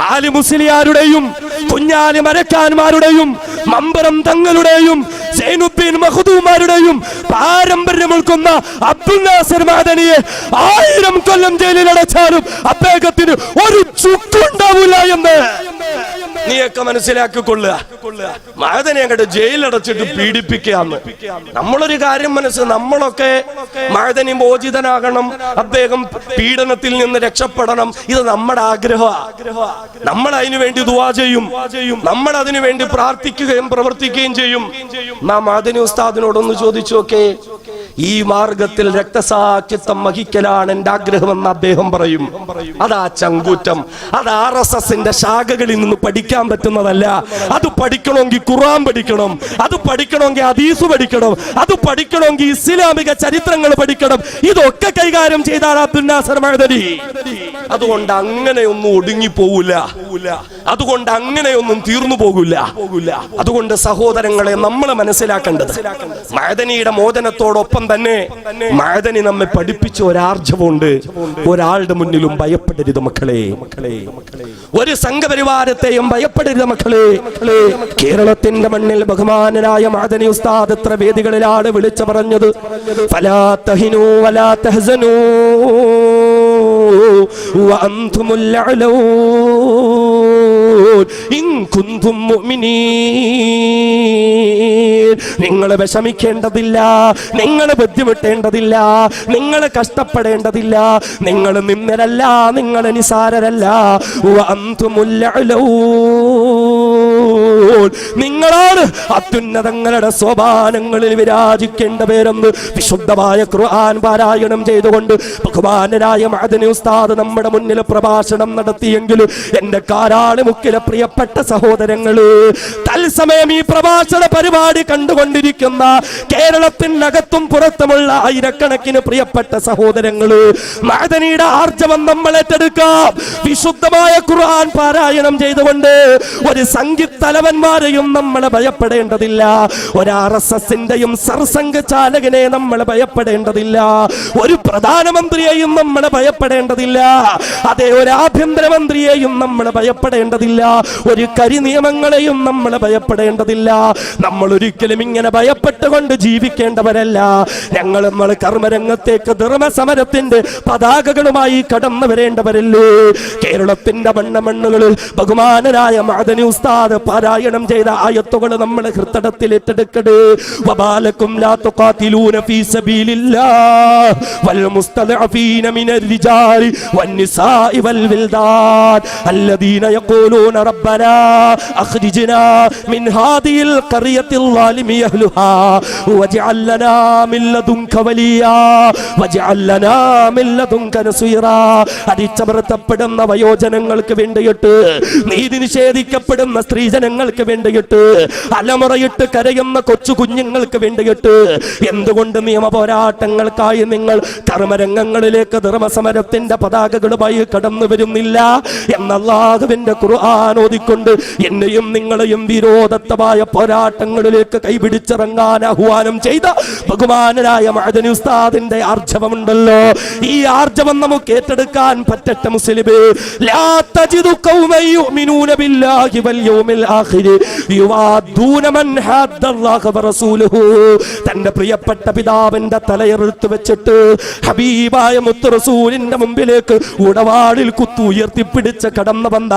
ആലി മുസ്ലിയാരുടെയും കുഞ്ഞാലി മരക്കാന്മാരുടെയും മമ്പറം തങ്ങളുടെയും സൈനുദ്ദീൻ മഖ്ദൂമാരുടെയും പാരമ്പര്യം ഉൾക്കുന്ന അബ്ദുൽ നാസർ മഅദനിയെ 1000 കൊല്ലം ജയിലിലടച്ചാലും അദ്ദേഹത്തിന് ഒരു ചുക്കുണ്ടാവില്ല എന്ന് നീയൊക്കെ മനസ്സിലാക്കിക്കൊള്ളുക. മഅദനി അങ്ങോട്ട് ജയിലിലടച്ചിട്ട് പീഡിപ്പിക്കാന്ന്. നമ്മളൊരു കാര്യം നമ്മളൊക്കെ മഅദനി മോചിതനാകണം, അദ്ദേഹം പീഡനത്തിൽ നിന്ന് രക്ഷപ്പെടണം, ഇത് നമ്മുടെ ആഗ്രഹമാണ്. നമ്മൾ അതിനു വേണ്ടി ദുആ ചെയ്യും, നമ്മൾ അതിനു വേണ്ടി പ്രാർത്ഥിക്കുകയും പ്രവർത്തിക്കുകയും ചെയ്യും. നാം മഅദനി ഉസ്താദിനോടൊന്ന് ചോദിച്ചു നോക്കേ, ഈ മാർഗത്തിൽ രക്തസാക്ഷിത്വം വഹിക്കലാണ് എന്റെ ആഗ്രഹമെന്ന് അദ്ദേഹം പറയും. അതാ ചങ്കൂറ്റം. അത് RSSന്റെ ശാഖകളിൽ നിന്ന് പഠിക്കാൻ പറ്റുന്നതല്ല. അത് പഠിക്കണമെങ്കിൽ ഖുർആൻ പഠിക്കണം, അത് പഠിക്കണമെങ്കിൽ ഹദീസ് പഠിക്കണം, അത് പഠിക്കണമെങ്കിൽ ഇസ്ലാമിക ചരിത്രങ്ങൾ പഠിക്കണം. ഇതൊക്കെ കൈകാര്യം ചെയ്താണ് അബ്ദുൽ നാസർ മഅദനി. അതുകൊണ്ട് അങ്ങനെയൊന്നും ഒടുങ്ങി പോകില്ല, അതുകൊണ്ട് അങ്ങനെയൊന്നും തീർന്നു പോകില്ല. അതുകൊണ്ട് സഹോദരങ്ങളെ, നമ്മൾ മനസ്സിലാക്കേണ്ടത് മഅദനിയുടെ മോചനത്തോടൊപ്പം തന്നെ മഅദനി നമ്മെ പഠിപ്പിച്ച ഒരാർജവുണ്ട്. ഒരാളുടെ മുന്നിലും ഭയപ്പെടരുത് മക്കളെ. ഒരു സംഘപരിവാരത്തെയും ഭയപ്പെടരുത് മക്കളെ. കേരളത്തിന്റെ മണ്ണിൽ ബഹുമാനനായ മഅദനി ഉസ്താദ് എത്ര വേദികളിലാണ് വിളിച്ചു പറഞ്ഞത്, ഫലാ തഹിനൂ വലാ തഹ്സനൂ വഅൻതുമുൽ അഅലൂൻ ഇൻ കുൻതും മുഅ്മിനീൻ. നിങ്ങൾ വിഷമിക്കേണ്ടതില്ല, നിങ്ങൾ ബുദ്ധിമുട്ടേണ്ടതില്ല, നിങ്ങൾ കഷ്ടപ്പെടേണ്ടതില്ല. നിങ്ങൾ നിന്ദരല്ല, നിങ്ങൾ നിസാരരല്ല. വഅൻതുമുൽ അഅലൂൻ, നിങ്ങളാണ് അത്യുന്നതങ്ങളുടെ സോപാനങ്ങളിൽ വിരാജിക്കേണ്ട പേരെന്ന് വിശുദ്ധമായ ഖുർആൻ പാരായണം ചെയ്തുകൊണ്ട് ബഹുമാനനായ മഅദനി ഉസ്താദ് നമ്മുടെ മുന്നിൽ പ്രഭാഷണം നടത്തിയെങ്കിൽ എന്റെ കാരാളി മുക്കിലെ പ്രിയപ്പെട്ട സഹോദരങ്ങള്, തത്സമയം ഈ പ്രഭാഷണ പരിപാടി കണ്ടുകൊണ്ടിരിക്കുന്ന കേരളത്തിനകത്തും പുറത്തുമുള്ള ആയിരക്കണക്കിന് പ്രിയപ്പെട്ട സഹോദരങ്ങള്, മഅദനിയുടെ ആർജവം നമ്മൾ ഏറ്റെടുക്കാം. വിശുദ്ധമായ ഖുർആൻ പാരായണം ചെയ്തുകൊണ്ട് ഒരു സംഗീതലവന്മാരെയും നമ്മൾ ഭയപ്പെടേണ്ടതില്ല. ഒരു RSSന്റെയും സർസംഘ ചാലകനെ നമ്മൾ ഭയപ്പെടേണ്ടതില്ല. ഒരു പ്രധാനമന്ത്രിയെയും നമ്മൾ ഭയപ്പെടേണ്ടതില്ല. അതേ, ഒരു ആഭ്യന്തരമന്ത്രിയെയും നമ്മൾ ഭയപ്പെടേണ്ടതില്ല. ഒരു കരിനിയമങ്ങളെയും നമ്മൾ ഭയപ്പെടേണ്ടതില്ല. നമ്മൾ ഒരിക്കലും ഇങ്ങനെ ഭയപ്പെട്ടുകൊണ്ട് ജീവിക്കേണ്ടവരല്ല. നമ്മൾ കർമ്മരംഗത്തേക്ക് ധർമ്മസമരത്തിന്റെ പതാകകളുമായി കടന്നു വരേണ്ടവരല്ലേ. കേരളത്തിന്റെ മണ്ണുകളിൽ ബഹുമാനരായ മഅദനി ഉസ്താദ് പാരായണം ചെയ്ത ആയത്തുകൾ നമ്മൾ ഹൃദയത്തിൽ ഏറ്റെടുക്കട്ടെ. വബാലക്കും ലാ തുഖാതിലൂന ഫീ സബീലില്ലാഹ് വൽ മുസ്തദഅഫീന മിനർ റിജാലി വന്നിസാഇ വൽ വിൽദാൻ അല്ലദീന യഖൂലൂന റബ്ബനാ അഖ്രിജ്നാ മിൻ ഹാദിഹിൽ ഖറിയത്തിൽ ളാലിമി അഹ്ലുഹാ വജ്അൽ ലനാ മിൻ ലദുൻക വലിയാ വജ്അൽ ലനാ മിൻ ലദുൻക നസീറാ. അടിച്ചമർത്തപ്പെടുന്ന വയോജനങ്ങൾക്ക് വേണ്ടിയിട്ട്, നീതി നിഷേധിക്കപ്പെടുന്ന സ്ത്രീജനങ്ങൾക്ക് വേണ്ടിയിട്ട്, അലമുറയിട്ട് കരയുന്ന കൊച്ചു കുഞ്ഞുങ്ങൾക്ക് വേണ്ടിയിട്ട് എന്തുകൊണ്ട് നിയമ പോരാട്ടങ്ങൾക്കായി നിങ്ങൾ കർമ്മരംഗങ്ങളിലേക്ക് ധർമ്മസമരത്തിന്റെ പതാകകളുമായി കടന്നു വരുന്നില്ല എന്ന അല്ലാഹുവിന്റെ ഖുർആൻ ഓതിക്കൊണ്ട് എന്നെയും നിങ്ങളെയും വിരോധത്തമായ പോരാട്ടങ്ങളിലേക്ക് കൈപിടിച്ചിറങ്ങാൻ ആഹ്വാനം ചെയ്ത ബഹുമാനനായ മഅദനി ഉസ്താദിന്റെ ആർജവമുണ്ടല്ലോ, ഈ ആർജവം നമുക്ക് ഏറ്റെടുക്കാൻ പറ്റട്ടെ മുസ്ലിമേ. ലാ തജിദു ഖൗമൻ യുഅ്മിനൂന ബില്ലാഹി വൽ യൗമിൽ ആഖിർ യുവാദൂന മൻ ഹദ്ദല്ലാഹു വറസൂലുഹു. തന്റെ പ്രിയപ്പെട്ട പിതാവിന്റെ തലയെടുത്ത് വെച്ചിട്ട് ഹബീബായ മുത്ത് റസൂലിന്റെ മുമ്പിലേക്ക് ഉടവാളിൽ കുത്തുയർത്തിപ്പിടിച്ച കടന്നു വന്ന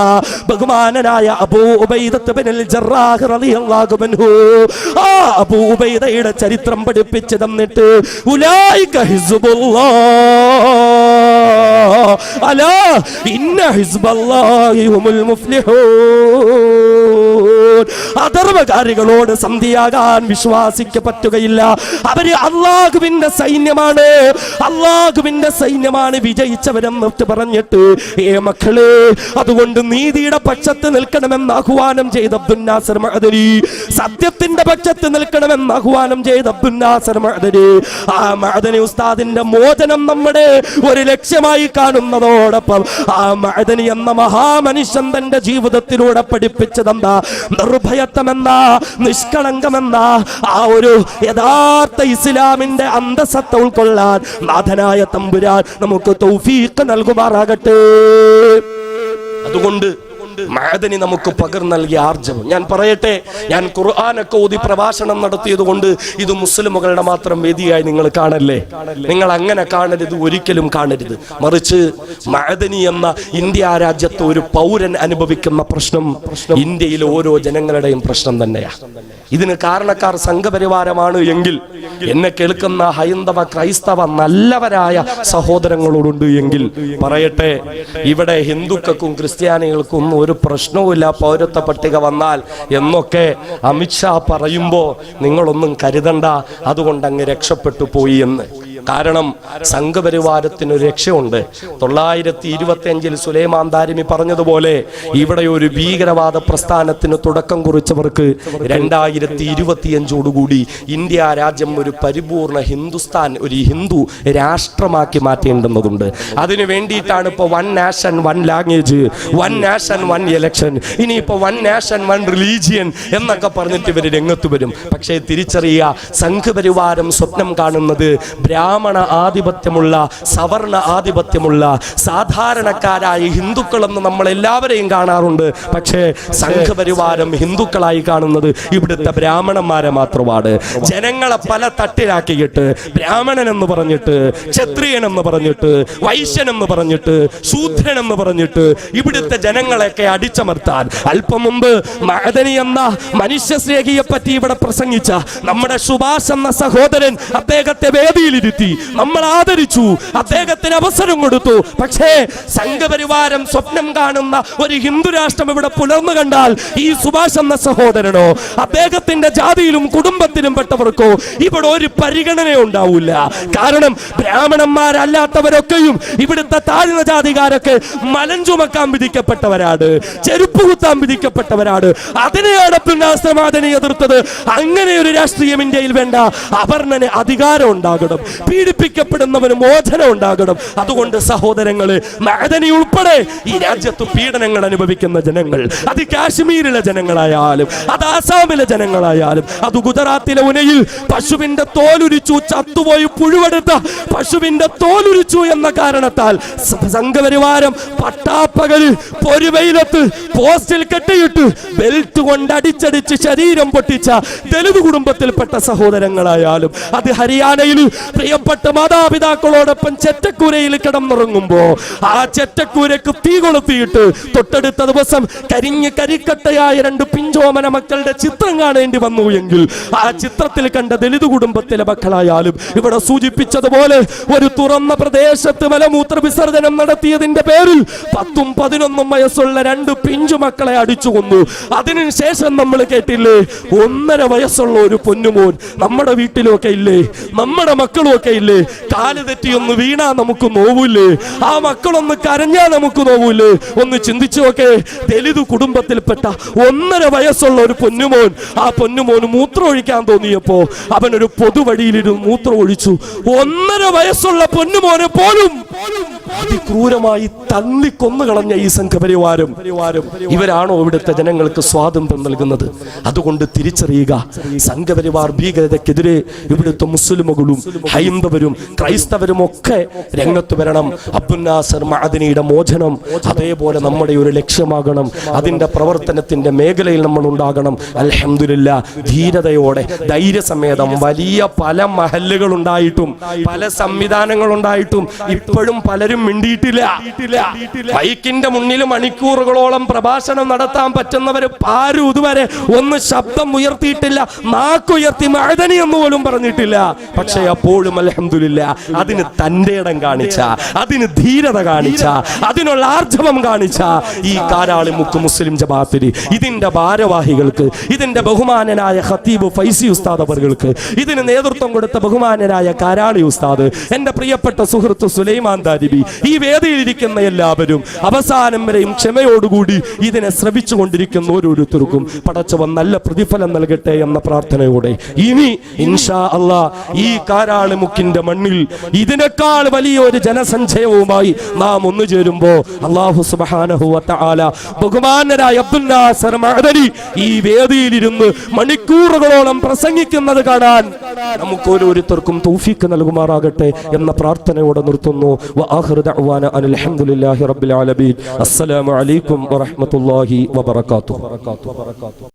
ബഹുമാനനായ അബൂ ഉബൈദത്ത് ബിനുൽ ജറാഹ് റളിയല്ലാഹു അൻഹു, ആ അബൂ ഉബൈദയുടെ ചരിത്രം പഠിപ്പിച്ചു തന്നിട്ട് ഉലൈക ഹിസ്ബുല്ലാഹ് അലാ ഇന്ന ഹിസ്ബല്ലാഹി ഹുമുൽ മുഫ്ലിഹൂൻ. അധർമ്മകാരികളോട് സന്ധിയാകാൻ വിശ്വാസിക്ക് പറ്റുകയില്ല. അവര് അല്ലാഹുവിന്റെ സൈന്യമാണ്, അല്ലാഹുവിന്റെ സൈന്യമാണ് വിജയിച്ചവരെന്ന് പറഞ്ഞിട്ട്, മക്കളെ, അതുകൊണ്ട് നീതിയുടെ പക്ഷത്ത് നിൽക്കണമെന്ന് ആഹ്വാനം ചെയ്ത അബ്ദുൽ നാസർ മഅദനി, സത്യത്തിന്റെ പക്ഷത്ത് നിൽക്കണമെന്ന് ആഹ്വാനം ചെയ്ത അബ്ദുൽ നാസർ മഅദനി, ആ മഅദനി ഉസ്താദിന്റെ മോചനം നമ്മുടെ ഒരു ലക്ഷ്യമായി കാണുന്നതോടൊപ്പം ആ മഅദനി എന്ന മഹാമനുഷ്യൻ തന്റെ ജീവിതത്തിലൂടെ പഠിപ്പിച്ചതെന്താ? നിർഭയത്വമെന്ന, നിഷ്കളങ്കമെന്ന ആ ഒരു യഥാർത്ഥ ഇസ്ലാമിന്റെ അന്തസത്ത ഉൾക്കൊള്ളാൻ നാഥനായ തമ്പുരാൻ നമുക്ക് തൗഫീഖ് നൽകുമാറാകട്ടെ. അതുകൊണ്ട് മഅദനി നമുക്ക് പകർന്നു നൽകിയ ആർജവം ഞാൻ പറയട്ടെ. ഞാൻ ഖുർആനൊക്കെ ഓതി പ്രഭാഷണം നടത്തിയത് കൊണ്ട് ഇത് മുസ്ലിമുകളുടെ മാത്രം വേദിയായി നിങ്ങൾ കാണല്ലേ. നിങ്ങൾ അങ്ങനെ കാണരുത്, ഒരിക്കലും കാണരുത്. മറിച്ച് മഅദനി എന്ന ഇന്ത്യ രാജ്യത്ത് ഒരു പൗരൻ അനുഭവിക്കുന്ന പ്രശ്നം ഇന്ത്യയിലെ ഓരോ ജനങ്ങളുടെയും പ്രശ്നം തന്നെയാണ്. ഇതിന് കാരണക്കാർ സംഘപരിവാരമാണ് എങ്കിൽ എന്നെ കേൾക്കുന്ന ഹൈന്ദവ ക്രൈസ്തവ നല്ലവരായ സഹോദരങ്ങളോടുണ്ട് എങ്കിൽ പറയട്ടെ, ഇവിടെ ഹിന്ദുക്കൾക്കും ക്രിസ്ത്യാനികൾക്കും ഒന്നും ഒരു പ്രശ്നവുമില്ല പൗരത്വ പട്ടിക വന്നാൽ എന്നൊക്കെ അമിത്ഷാ പറയുമ്പോ നിങ്ങളൊന്നും കരുതണ്ട, അതുകൊണ്ട് അങ്ങ് രക്ഷപ്പെട്ടു പോയി എന്ന്. കാരണം സംഘപരിവാരത്തിന് ഒരു രക്ഷയുണ്ട്. 925 സുലൈമാൻ ദാരിമി പറഞ്ഞതുപോലെ ഇവിടെ ഒരു ഭീകരവാദ പ്രസ്ഥാനത്തിന് തുടക്കം കുറിച്ചവർക്ക് 2025 ഇന്ത്യ രാജ്യം ഒരു പരിപൂർണ ഹിന്ദുസ്ഥാൻ, ഒരു ഹിന്ദു രാഷ്ട്രമാക്കി മാറ്റേണ്ടുന്നതുണ്ട്. അതിനു വേണ്ടിയിട്ടാണ് ഇപ്പോൾ 1 നാഷൻ 1 ലാംഗ്വേജ്, 1 നാഷൻ 1 ഇലക്ഷൻ, ഇനിയിപ്പോൾ 1 നാഷൻ 1 റിലീജിയൻ എന്നൊക്കെ പറഞ്ഞിട്ട് ഇവർ രംഗത്ത് വരും. പക്ഷേ തിരിച്ചറിയുക, സംഘപരിവാരം സ്വപ്നം കാണുന്നത് ബ്രാഹ്മണ ആധിപത്യമുള്ള, സവർണ ആധിപത്യമുള്ള സാധാരണക്കാരായ ഹിന്ദുക്കളെന്ന് നമ്മൾ എല്ലാവരെയും കാണാറുണ്ട്. പക്ഷേ സംഘപരിവാരം ഹിന്ദുക്കളായി കാണുന്നത് ഇവിടുത്തെ ബ്രാഹ്മണന്മാരെ മാത്രമാണ്. ജനങ്ങളെ പല തട്ടിലാക്കിയിട്ട് ബ്രാഹ്മണൻ എന്ന് പറഞ്ഞിട്ട്, ക്ഷത്രിയൻ എന്ന് പറഞ്ഞിട്ട്, വൈശ്യൻ എന്ന് പറഞ്ഞിട്ട്, ശൂദ്രൻ എന്ന് പറഞ്ഞിട്ട് ഇവിടുത്തെ ജനങ്ങളെയൊക്കെ അടിച്ചമർത്താൻ അല്പം മുമ്പ് മഅദനി എന്ന മനുഷ്യസ്നേഹിയെ പറ്റി ഇവിടെ പ്രസംഗിച്ച നമ്മുടെ സുഭാഷ് എന്ന സഹോദരൻ, അദ്ദേഹത്തെ വേദിയിലിരുത്തി നമ്മൾ ആദരിച്ചു, അദ്ദേഹത്തിന് അവസരം കൊടുത്തു. പക്ഷേ സംഘപരിവാരം സ്വപ്നം കാണുന്ന ഒരു ഹിന്ദു രാഷ്ട്രം ഇവിടെ പുലർന്നു കണ്ടാൽ ഈ സുഭാഷ് എന്ന സഹോദരനോ അദ്ദേഹത്തിന്റെ ജാതിയിലും കുടുംബത്തിലും പെട്ടവർക്കോ ഇവിടെ ഒരു പരിഗണന ഉണ്ടാവില്ല. കാരണം ബ്രാഹ്മണന്മാരല്ലാത്തവരൊക്കെയും ഇവിടുത്തെ താഴ്ന്ന ജാതികാരൊക്കെ മലം ചുമക്കാൻ വിധിക്കപ്പെട്ടവരാണ്, ചെരുപ്പ് കുത്താൻ വിധിക്കപ്പെട്ടവരാണ്. അതിനെയാണ് പുന്നാസ്ത്രമാദനെ എതിർത്തത്. അങ്ങനെ ഒരു രാഷ്ട്രീയം ഇന്ത്യയിൽ വേണ്ട. അവർണന് അധികാരം ഉണ്ടാകണം, പീഡിപ്പിക്കപ്പെടുന്നവന് മോചനം ഉണ്ടാകണം. അതുകൊണ്ട് സഹോദരങ്ങള്, മഅദനി ഉൾപ്പെടെ ഈ രാജ്യത്ത് പീഡനങ്ങൾ അനുഭവിക്കുന്ന ജനങ്ങൾ, അത് കാശ്മീരിലെ ജനങ്ങളായാലും, അത് ആസാമിലെ ജനങ്ങളായാലും, അത് ഗുജറാത്തിലെ ഉനയിൽ പശുവിന്റെ തോലുരിച്ചു, ചത്തുപോയി പുഴുവെടുത്ത പശുവിന്റെ തോലുരിച്ചു എന്ന കാരണത്താൽ സംഘപരിവാരം പട്ടാപ്പകല് പൊരുവെയിലത്ത് പോസ്റ്റിൽ കെട്ടിയിട്ട് ബെൽറ്റ് കൊണ്ട് അടിച്ചടിച്ച് ശരീരം പൊട്ടിച്ച ദലിത് കുടുംബത്തിൽപ്പെട്ട സഹോദരങ്ങളായാലും, അത് ഹരിയാനയിൽ പ്രിയപ്പെട്ട മാതാപിതാക്കളോടൊപ്പം ചെറ്റക്കൂരയിൽ കിടന്നുറങ്ങുമ്പോ ആ ചെറ്റക്കൂരക്ക് തീ കൊളുത്തിയിട്ട് തൊട്ടടുത്ത ദിവസം കരിഞ്ഞ് കരിക്കട്ടയായ 2 പിഞ്ചോമന മക്കളുടെ ചിത്രം കാണേണ്ടി വന്നു എങ്കിൽ ആ ചിത്രത്തിൽ കണ്ട ദലിത് കുടുംബത്തിലെ മക്കളായാലും ഇവിടെ സൂചിപ്പിച്ചതുപോലെ ഒരു തുറന്ന പ്രദേശത്ത് മലമൂത്ര വിസർജനം നടത്തിയതിന്റെ പേരിൽ 10ഉം 11ഉം വയസ്സുള്ള 2 പിഞ്ചു മക്കളെ അടിച്ചു കൊന്നു. അതിനുശേഷം നമ്മൾ കേട്ടില്ലേ, 1.5 വയസ്സുള്ള ഒരു പൊന്നുമോൻ നമ്മുടെ വീട്ടിലൊക്കെ ഇല്ലേ, നമ്മുടെ മക്കളൊക്കെ ഇല്ലേ, കാല് തെറ്റിയൊന്ന് വീണാ നമുക്ക് നോവൂല്ലേ, ആ മക്കളൊന്ന് കരഞ്ഞാ നമുക്ക് നോവൂല്ലേ? ഒന്ന് ചിന്തിച്ചു നോക്കേ. ദലിത് കുടുംബത്തിൽപ്പെട്ട 1.5 വയസ്സുള്ള ഒരു പൊന്നുമോൻ, ആ പൊന്നുമോന് മൂത്രം ഒഴിക്കാൻ തോന്നിയപ്പോ അവനൊരു പൊതുവഴിയിലിരുന്ന് മൂത്രം ഒഴിച്ചു. 1.5 വയസ്സുള്ള പൊന്നുമോനെ പോലും അതിക്രൂരമായി തള്ളിക്കൊന്നു കളഞ്ഞ ഈ സംഘപരിവാരം, ഇവരാണോ ഇവിടുത്തെ ജനങ്ങൾക്ക് സ്വാതന്ത്ര്യം നൽകുന്നത്? അതുകൊണ്ട് തിരിച്ചറിയുക, സംഘപരിവാർ ഭീകരതയ്ക്കെതിരെ ഇവിടുത്തെ മുസ്ലിമുകളും ഹൈന്ദവരും ക്രൈസ്തവരും ഒക്കെ രംഗത്ത് വരണം. അബ്ദുൽ നാസർ മഅദനിയുടെ മോചനം അതേപോലെ നമ്മുടെ ഒരു ലക്ഷ്യമാകണം. അതിന്റെ പ്രവർത്തനത്തിന്റെ മേഖലയിൽ നമ്മൾ ഉണ്ടാകണം. അൽഹംദുലില്ലാ, ധീരതയോടെ ധൈര്യസമേതം വലിയ പല മഹല്ലുകൾ ഉണ്ടായിട്ടും പല സംവിധാനങ്ങൾ ഉണ്ടായിട്ടും ഇപ്പോഴും പലരും മിണ്ടിയിട്ടില്ല. മൈക്കിന്റെ മുന്നിൽ മണിക്കൂറുകളോളം പ്രഭാഷണം നടത്താൻ പറ്റുന്നവർ ആരും ഇതുവരെ ഒന്ന് ശബ്ദം ഉയർത്തിയിട്ടില്ല, നാക്കുയർത്തി മഅദനി എന്ന് പോലും പറഞ്ഞിട്ടില്ല. പക്ഷേ അപ്പോഴും അൽഹംദുലില്ലാ അതിന് തന്റെ ഇടം കാണിച്ച, അതിന് ധീരത കാണിച്ച, അതിനുള്ള ആർജവം കാണിച്ച ഈ കാരാളിമുക്ക് മുസ്ലിം ജമാഅത്തിന്, ഇതിന്റെ ഭാരവാഹികൾക്ക്, ഇതിന്റെ ബഹുമാനനായ ഖത്തീബ് ഫൈസി ഉസ്താദ് അവർക്ക്, ഇതിന് നേതൃത്വം കൊടുത്ത ബഹുമാനനായ കാരാളി ഉസ്താദ്, എന്റെ പ്രിയപ്പെട്ട സുഹൃത്ത് സുലൈമാൻ ദാരിമി, ഈ വേദിയിലിരിക്കുന്ന എല്ലാവരും അവസാനം വരെയും ക്ഷമയോടുകൂടി ഇതിനെ ശ്രവിച്ചു കൊണ്ടിരിക്കുന്ന ഓരോരുത്തർക്കും പടച്ചവൻ നല്ല പ്രതിഫലം നൽകട്ടെ എന്ന പ്രാർത്ഥനയോടെ ഇനി ഇൻഷാ അല്ലാഹ് ഈ കാരാളിമുക്കിന്റെ മണ്ണിൽ ഇതിനേക്കാൾ വലിയൊരു ജനസഞ്ചയവുമായി നാം ഒന്നു ചേരുമ്പോ അല്ലാഹു സുബ്ഹാനഹു വ തആല ബഹുമാനനായ അബ്ദുൽ നാസർ മഅദനി ഈ വേദിയിലിരുന്ന് മണിക്കൂറുകളോളം പ്രസംഗിക്കുന്നത് കാണാൻ നമുക്ക് ഓരോരുത്തർക്കും തൗഫീഖ് നൽകുമാറാകട്ടെ എന്ന പ്രാർത്ഥനയോടെ നിർത്തുന്നു. വ ആഖിറു ദഅ്വാന അനിൽ ഹംദുലില്ലാഹി റബ്ബിൽ ആലമീൻ. അസ്സലാമു അലൈക്കും വറഹ്മത്തുള്ളാഹി വബറകാതുഹു.